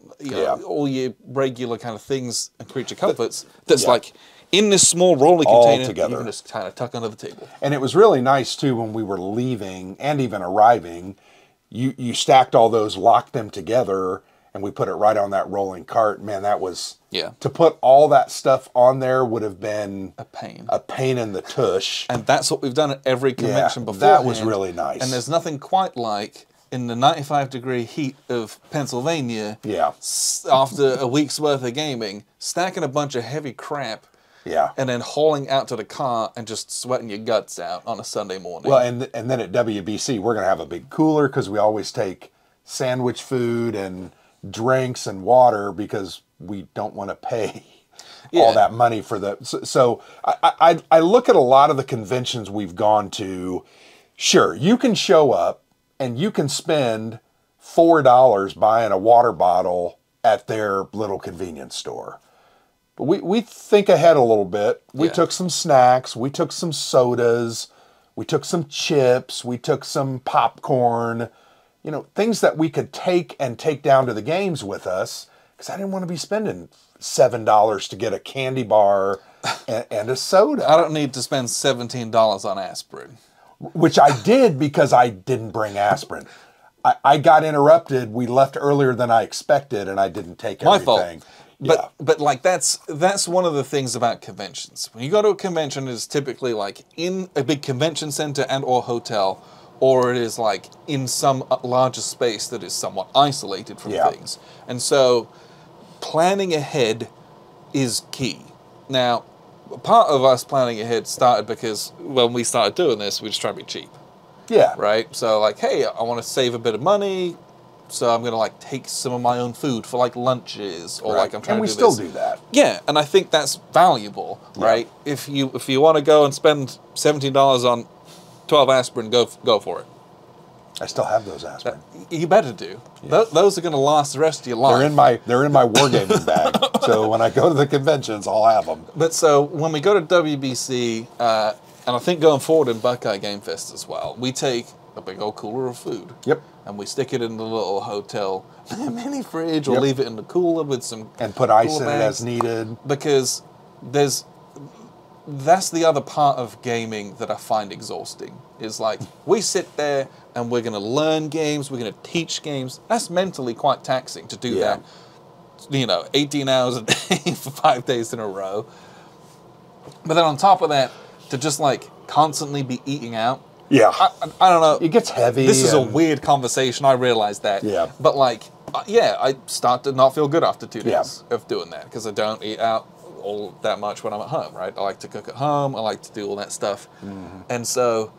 all your regular kind of things and creature comforts. That's like in this small rolly All container. together. You can just kind of tuck under the table. and it was really nice too when we were leaving and even arriving. You stacked all those, locked them together, and we put it right on that rolling cart. Man, that was to put all that stuff on there would have been A pain. a pain in the tush. And that's what we've done at every convention before. that was really nice. And there's nothing quite like in the 95-degree heat of Pennsylvania. Yeah. After a week's worth of gaming, stacking a bunch of heavy crap. Yeah. And then hauling out to the car and just sweating your guts out on a Sunday morning. Well, and then at WBC, we're going to have a big cooler because we always take sandwich food and drinks and water because we don't want to pay all that money for the. So I look at a lot of the conventions we've gone to. Sure, you can show up and you can spend $4 buying a water bottle at their little convenience store. But we think ahead a little bit. We took some snacks. We took some sodas. We took some chips. We took some popcorn. You know, things that we could take down to the games with us. Because I didn't want to be spending $7 to get a candy bar and a soda. I don't need to spend $17 on aspirin. Which I did because I didn't bring aspirin. I got interrupted. We left earlier than I expected, and I didn't take My everything. fault. Yeah. But like that's one of the things about conventions. When you go to a convention, it's typically like in a big convention center and or hotel, or it is like in some larger space that is somewhat isolated from things. And so planning ahead is key. Now, part of us planning ahead started because when we started doing this, we just try to be cheap. Yeah. Right? So like, hey, I want to save a bit of money. So I'm gonna like take some of my own food for like lunches, or like I'm trying and to we do still this. do that. Yeah, and I think that's valuable, right? If you want to go and spend $17 on 12 aspirin, go for it. I still have those aspirin. You better do. Those are gonna last the rest of your life. They're in my wargaming bag. So when I go to the conventions, I'll have them. But so when we go to WBC, and I think going forward in Buckeye Game Fest as well, we take a big old cooler of food. Yep. And we stick it in the little hotel mini fridge, or leave it in the cooler with some and put ice cooler in it bags. as needed. Because that's the other part of gaming that I find exhausting. Is like we sit there and we're going to learn games, we're going to teach games. That's mentally quite taxing to do that. 18 hours a day for 5 days in a row. But then on top of that, to just like constantly be eating out. Yeah. I don't know. It gets heavy. This is a weird conversation. I realize that. Yeah. But like, I start to not feel good after 2 days of doing that because I don't eat out all that much when I'm at home, right? I like to cook at home. I like to do all that stuff. Mm-hmm. And so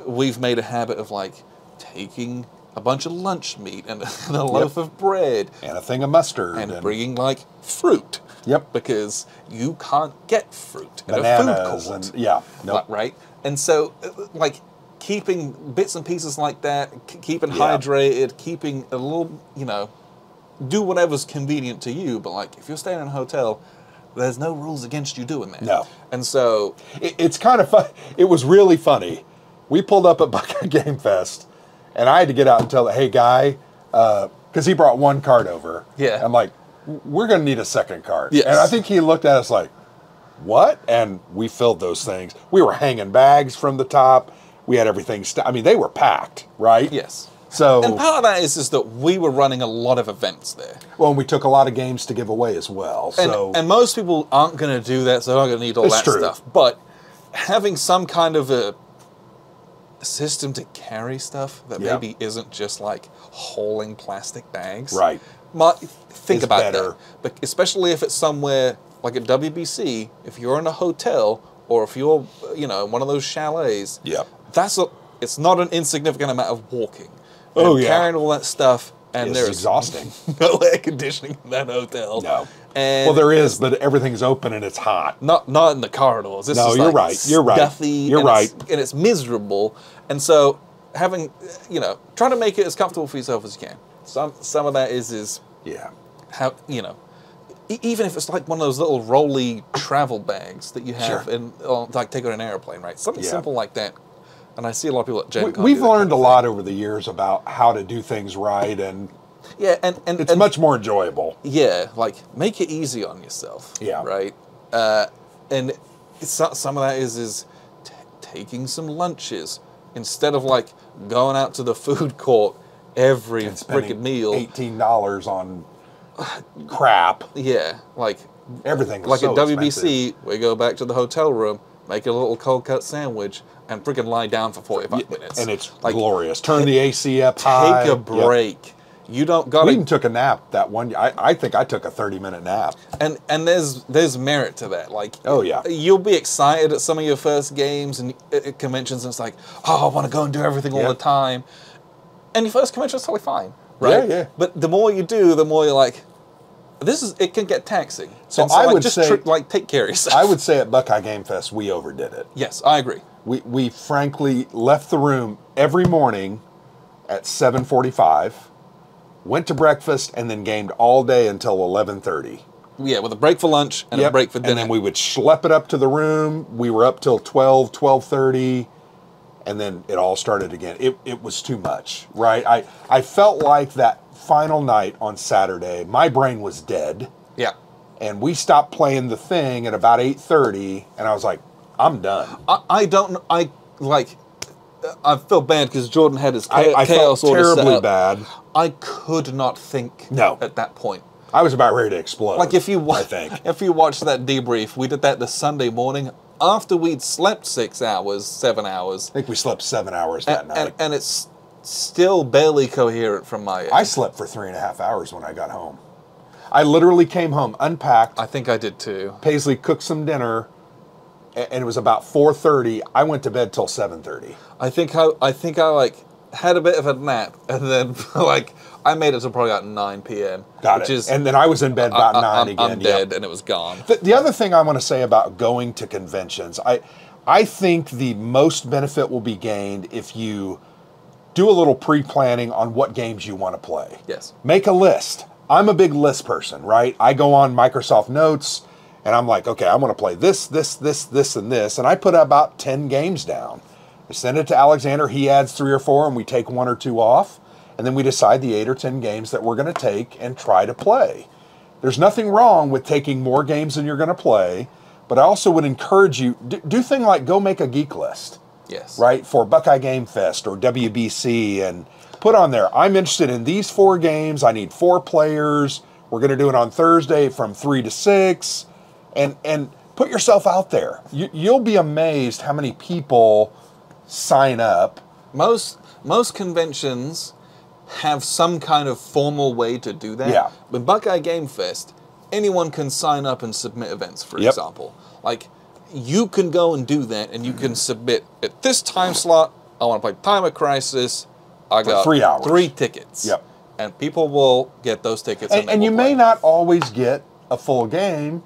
we've made a habit of like taking a bunch of lunch meat and a loaf of bread. And a thing of mustard. And bringing like fruit. Yep. Because you can't get fruit in Bananas a food court. and nope. Right? And so like keeping bits and pieces like that, keeping hydrated, keeping a little, do whatever's convenient to you. But like if you're staying in a hotel, there's no rules against you doing that. No. And so it's kind of fun. It was really funny we pulled up at Buckeye Game Fest, and I had to get out and tell the, hey, guy, because he brought one cart over. Yeah. I'm like, we're going to need a second cart. Yes. And I think he looked at us like, what? And we filled those things. We were hanging bags from the top. We had everything. I mean, they were packed, right? Yes. So, And part of that is that we were running a lot of events there. well, and we took a lot of games to give away as well. So, And most people aren't going to do that, so they're not going to need all It's that true. stuff. But having some kind of a system to carry stuff that Yeah. maybe isn't just like hauling plastic bags. Right. Think Is about better. that. But especially if it's somewhere like at WBC, if you're in a hotel or if you're, one of those chalets, Yep. it's not an insignificant amount of walking. Oh, And yeah. carrying all that stuff, and It's there's exhausting. no air conditioning in that hotel. No. And Well, there is, but everything's open and it's hot. not in the corridors. This No, is you're like right. You're right. Stuffy. You're and right. and it's miserable. And so having, trying to make it as comfortable for yourself as you can. Some of that is Yeah. how even if it's like one of those little rolly travel bags that you have Sure. like take on an airplane, right? Something Yeah. simple like that. And I see a lot of people at Gen Con We've do that learned a kind of lot over the years about how to do things right, and thing. Yeah, and it's much more enjoyable. yeah, like make it easy on yourself. Yeah. Right. And some of that is taking some lunches instead of like going out to the food court every And freaking spending meal. $18 on crap. Yeah, like Everything was like so at WBC, expensive. we go back to the hotel room, make a little cold cut sandwich, and freaking lie down for 45 minutes. And it's like, glorious. Turn the AC up high. Take a Yep. break. You don't We gotta even took a nap that one. I think I took a 30-minute nap. and there's merit to that. Like, Oh, yeah. you'll be excited at some of your first games and at conventions, and it's like, oh, I want to go and do everything all Yeah. the time. And your first convention's totally fine, right? Yeah, yeah. But the more you do, the more you're like, it can get taxing. So And I like, would just say- take care of yourself. I would say at Buckeye Game Fest, we overdid it. Yes, I agree. We frankly left the room every morning at 7:45, went to breakfast, and then gamed all day until 11:30. Yeah, with a break for lunch and a Yep. break for dinner. And then we would schlep it up to the room. We were up till 12:30, and then it all started again. It was too much, right? I felt like that final night on Saturday, my brain was dead, yeah. and we stopped playing the thing at about 8:30, and I was like, I'm done. I feel bad because I Jordan had his felt chaos order set terribly up. bad. I could not think No. at that point. I was about ready to explode. Like if you I think. if you watch that debrief, we did that the Sunday morning after we'd slept 6 hours, 7 hours, I think we slept 7 hours that night. and it's still barely coherent from my end. I slept for 3.5 hours when I got home. I literally came home, unpacked. I think I did too. Paisley cooked some dinner, and it was about 4:30. I went to bed till 7:30. I think I like had a bit of a nap and then like I made it to probably about 9 p.m. Got which it. is And then I was in bed about 9 I'm again. Yep. dead and it was gone. The other thing I want to say about going to conventions, I think the most benefit will be gained if you do a little pre-planning on what games you want to play. Yes. Make a list. I'm a big list person, right? I go on Microsoft Notes and I'm like, okay, I want to play this, and this. And I put about 10 games down. I send it to Alexander. He adds 3 or 4 and we take 1 or 2 off. And then we decide the 8 or 10 games that we're going to take and try to play. There's nothing wrong with taking more games than you're going to play, but I also would encourage you, do things like go make a geek list, Yes. right, for Buckeye Game Fest or WBC, and put on there, I'm interested in these 4 games, I need 4 players, we're going to do it on Thursday from 3 to 6, and put yourself out there. You'll be amazed how many people sign up. Most conventions have some kind of formal way to do that. Yeah. But Buckeye Game Fest, anyone can sign up and submit events, for Yep. example. Like, you can go and do that, and you can submit at this time slot, I want to play Time of Crisis, I got 3 hours. 3 tickets. Yep. And people will get those tickets. And, they and you will may play. not always get a full game,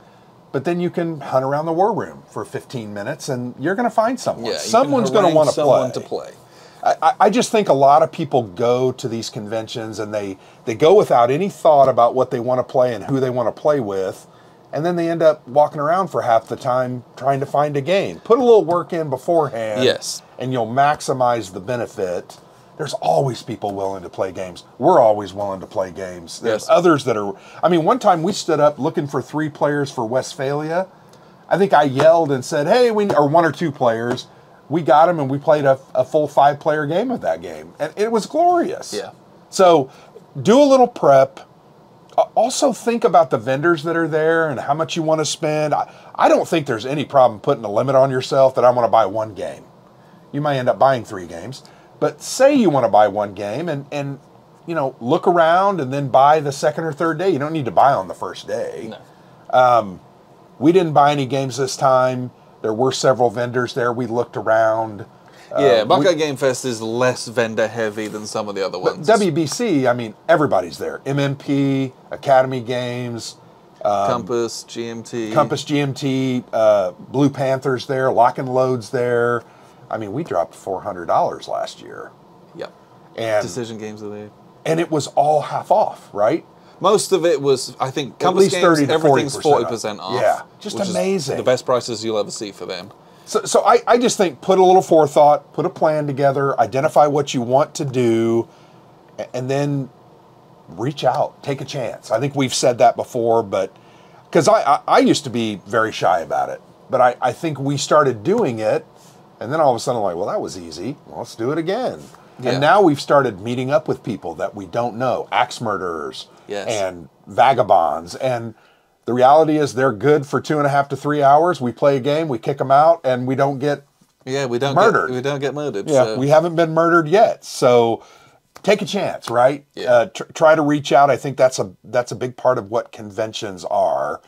but then you can hunt around the war room for 15 minutes and you're going to find someone. Yeah, you can Someone's going to harangue want to someone play. to play. I just think a lot of people go to these conventions and they go without any thought about what they want to play and who they want to play with. and then they end up walking around for half the time trying to find a game. Put a little work in beforehand, Yes. and you'll maximize the benefit. There's always people willing to play games. We're always willing to play games. There's Yes. others that are, I mean, one time we stood up looking for 3 players for Westphalia. I think I yelled and said, hey, or 1 or 2 players. We got them, and we played a full 5-player game of that game. And it was glorious. Yeah. So do a little prep. Also think about the vendors that are there and how much you want to spend. I don't think there's any problem putting a limit on yourself that I want to buy 1 game. You might end up buying 3 games. But say you want to buy 1 game and you know, look around and then buy the second or third day. You don't need to buy on the first day. No. We didn't buy any games this time. There were several vendors there. We looked around. Yeah, Buckeye Game Fest is less vendor heavy than some of the other ones. WBC, I mean, everybody's there. MMP, Academy Games, Compass, GMT. Compass, GMT, Blue Panthers there, Lock and Load's there. I mean, we dropped $400 last year. Yep. And Decision games are there. And it was all half off, right? Most of it was, I think, At Compass least games, 30 to 40% everything's 40% off. Yeah, just which is amazing. the best prices you'll ever see for them. So I just think put a little forethought, put a plan together, identify what you want to do, and then reach out, take a chance. I think we've said that before, but because I used to be very shy about it, but I think we started doing it, and then all of a sudden, like, well, that was easy. Well, let's do it again. Yeah. And now we've started meeting up with people that we don't know, axe murderers Yes. and vagabonds, and the reality is they're good for 2.5 to 3 hours. We play a game, we kick them out, and we don't get we don't murdered. we don't get murdered. Yeah, so. we haven't been murdered yet. So take a chance, right? Yeah. Try to reach out. I think that's a big part of what conventions are.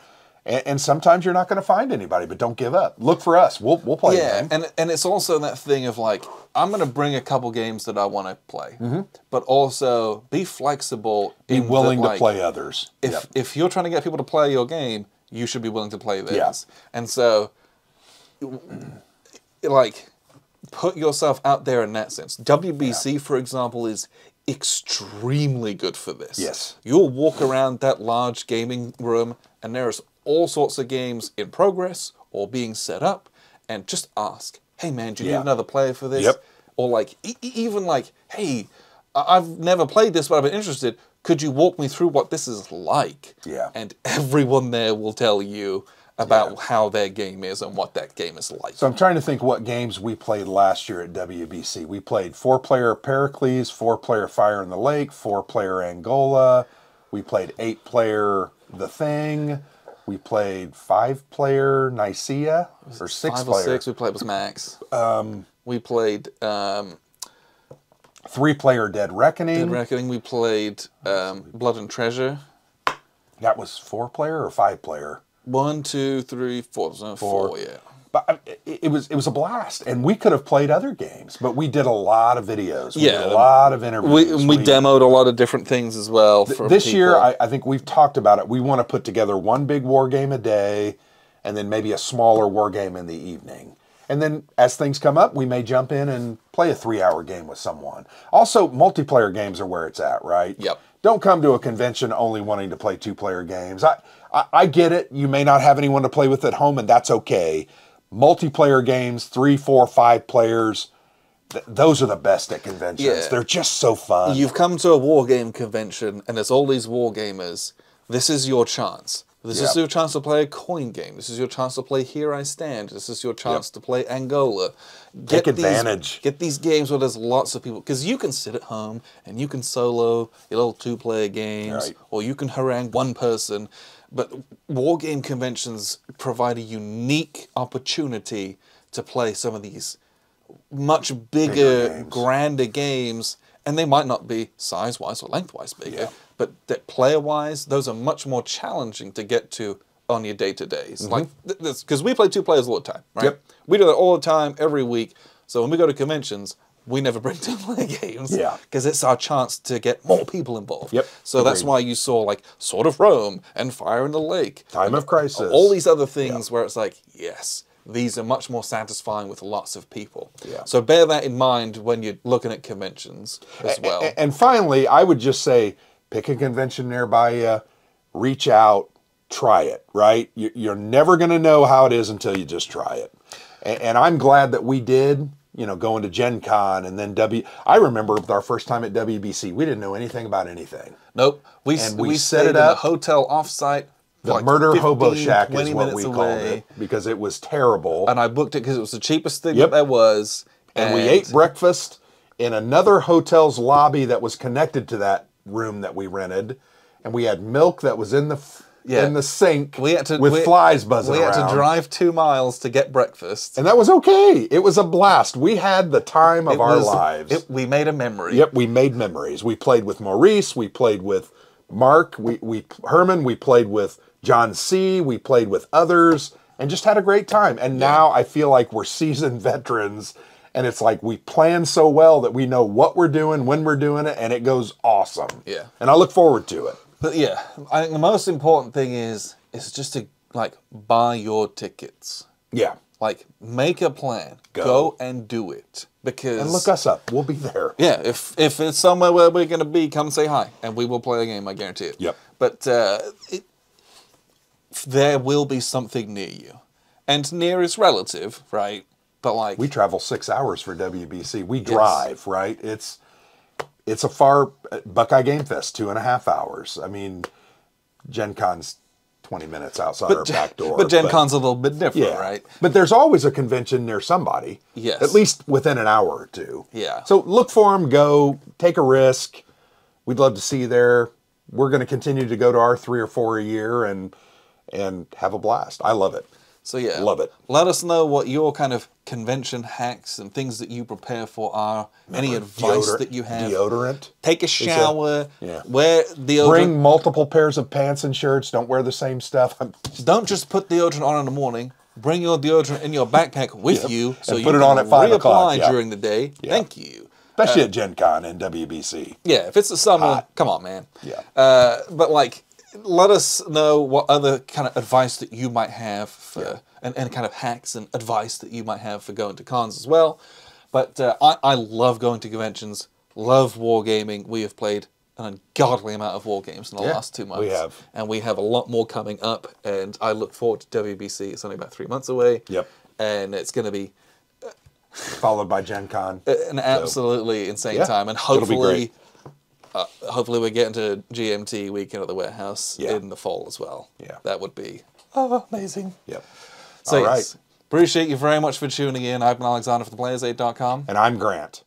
And sometimes you're not going to find anybody, but don't give up. Look for us. We'll play a Yeah, game. and it's also that thing of like, I'm going to bring a couple games that I want to play, Mm-hmm. but also be flexible. Be in willing that, to like, play others. If you're trying to get people to play your game, you should be willing to play theirs. Yeah. And so, like, put yourself out there in that sense. WBC, for example, is extremely good for this. Yes. You'll walk around that large gaming room, and there's all sorts of games in progress or being set up, and just ask, hey man, do you need another player for this? Yep. Or like, even like, hey, I've never played this, but I've been interested. Could you walk me through what this is like? Yeah. And everyone there will tell you about how their game is and what that game is like. So I'm trying to think what games we played last year at WBC. We played 4-player Pericles, 4-player Fire in the Lake, 4-player Angola. We played 8-player The Thing. We played 5-player Nicaea, or 6-player. 5 or 6 we played was max. We played 3-player Dead Reckoning. Dead Reckoning. We played Blood and Treasure. That was 4-player or 5-player? 1, 2, 3, 4. So 4, yeah. But it was a blast, and we could have played other games, but we did a lot of videos. We did a Yeah, lot of interviews. We demoed a lot of different things as well. For This people. year, I think we've talked about it. We want to put together one big war game a day, and then maybe a smaller war game in the evening. And then as things come up, we may jump in and play a 3-hour game with someone. Also, multiplayer games are where it's at, right? Yep. Don't come to a convention only wanting to play 2-player games. I get it. You may not have anyone to play with at home, and that's okay. Multiplayer games, 3, 4, 5 players, those are the best at conventions. Yeah. They're just so fun. You've come to a war game convention, and there's all these war gamers. This is your chance. This is your chance to play a coin game. This is your chance to play Here I Stand. This is your chance to play Angola. Take advantage. Get these games where there's lots of people. Because you can sit at home, and you can solo your little 2-player games, or you can harangue one person. But war game conventions provide a unique opportunity to play some of these much bigger, grander games, and they might not be size-wise or length-wise bigger, but that player-wise, those are much more challenging to get to on your day-to-days. Like this, because we play 2 players all the time, right? Yep. We do that all the time, every week. So when we go to conventions, we never bring 2-player games. Yeah. Because it's our chance to get more people involved. Yep. So that's Agreed. why you saw like Sword of Rome and Fire in the Lake. Time of Crisis. All these other things where it's like, yes, these are much more satisfying with lots of people. Yeah. So bear that in mind when you're looking at conventions as well. And finally, I would just say, pick a convention nearby you, reach out, try it, right? You're never going to know how it is until you just try it. And I'm glad that we did, going to Gen Con and then I remember our first time at WBC, we didn't know anything about anything. Nope. We set it up. In a hotel offsite. The like Murder 15, Hobo Shack is 20 what minutes we away. called it because it was terrible. And I booked it because it was the cheapest thing that there was. And we ate breakfast in another hotel's lobby that was connected to that room that we rented. And we had milk that was in the sink with flies buzzing around. We had to drive 2 miles to get breakfast. And that was okay. It was a blast. We had the time of our lives. We made a memory. Yep, we made memories. We played with Maurice. We played with Mark. Herman. We played with John C. We played with others and just had a great time. And now I feel like we're seasoned veterans. And it's like we plan so well that we know what we're doing, when we're doing it, and it goes awesome. Yeah. And I look forward to it. But yeah, I think the most important thing is just to buy your tickets. Yeah. Make a plan. Go and do it. And look us up. We'll be there. Yeah, if it's somewhere where we're going to be, come say hi, and we will play a game, I guarantee it. Yep. But there will be something near you. And near is relative, right? But we travel 6 hours for WBC. We drive, right? It's a far Buckeye Game Fest, 2.5 hours. I mean, Gen Con's 20 minutes outside our back door. But Gen Con's a little bit different, right? But there's always a convention near somebody. Yes. At least within an hour or two. Yeah. So look for them, go, take a risk. We'd love to see you there. We're going to continue to go to our 3 or 4 a year and have a blast. I love it. So yeah, love it. Let us know what your kind of convention hacks and things that you prepare for are. Any advice that you have. Deodorant. Take a shower. Wear deodorant. Bring multiple pairs of pants and shirts. Don't wear the same stuff. Don't just put deodorant on in the morning. Bring your deodorant in your backpack with you so and you put it can on at 5 o'clock during the day. Yeah. Thank you. Especially at Gen Con and WBC. Yeah, if it's the summer, come on, man. Yeah. But let us know what other kind of advice that you might have for, and kind of hacks and advice that you might have for going to cons as well. But I love going to conventions, love wargaming. We have played an ungodly amount of war games in the last 2 months. We have. And we have a lot more coming up, and I look forward to WBC. It's only about 3 months away. Yep. And it's going to be followed by Gen Con. An absolutely insane time. And hopefully we get into GMT Weekend at the Warehouse in the fall as well. Yeah. That would be amazing. Yep. So All right. Appreciate you very much for tuning in. I've been Alexander for theplayers8.com. And I'm Grant.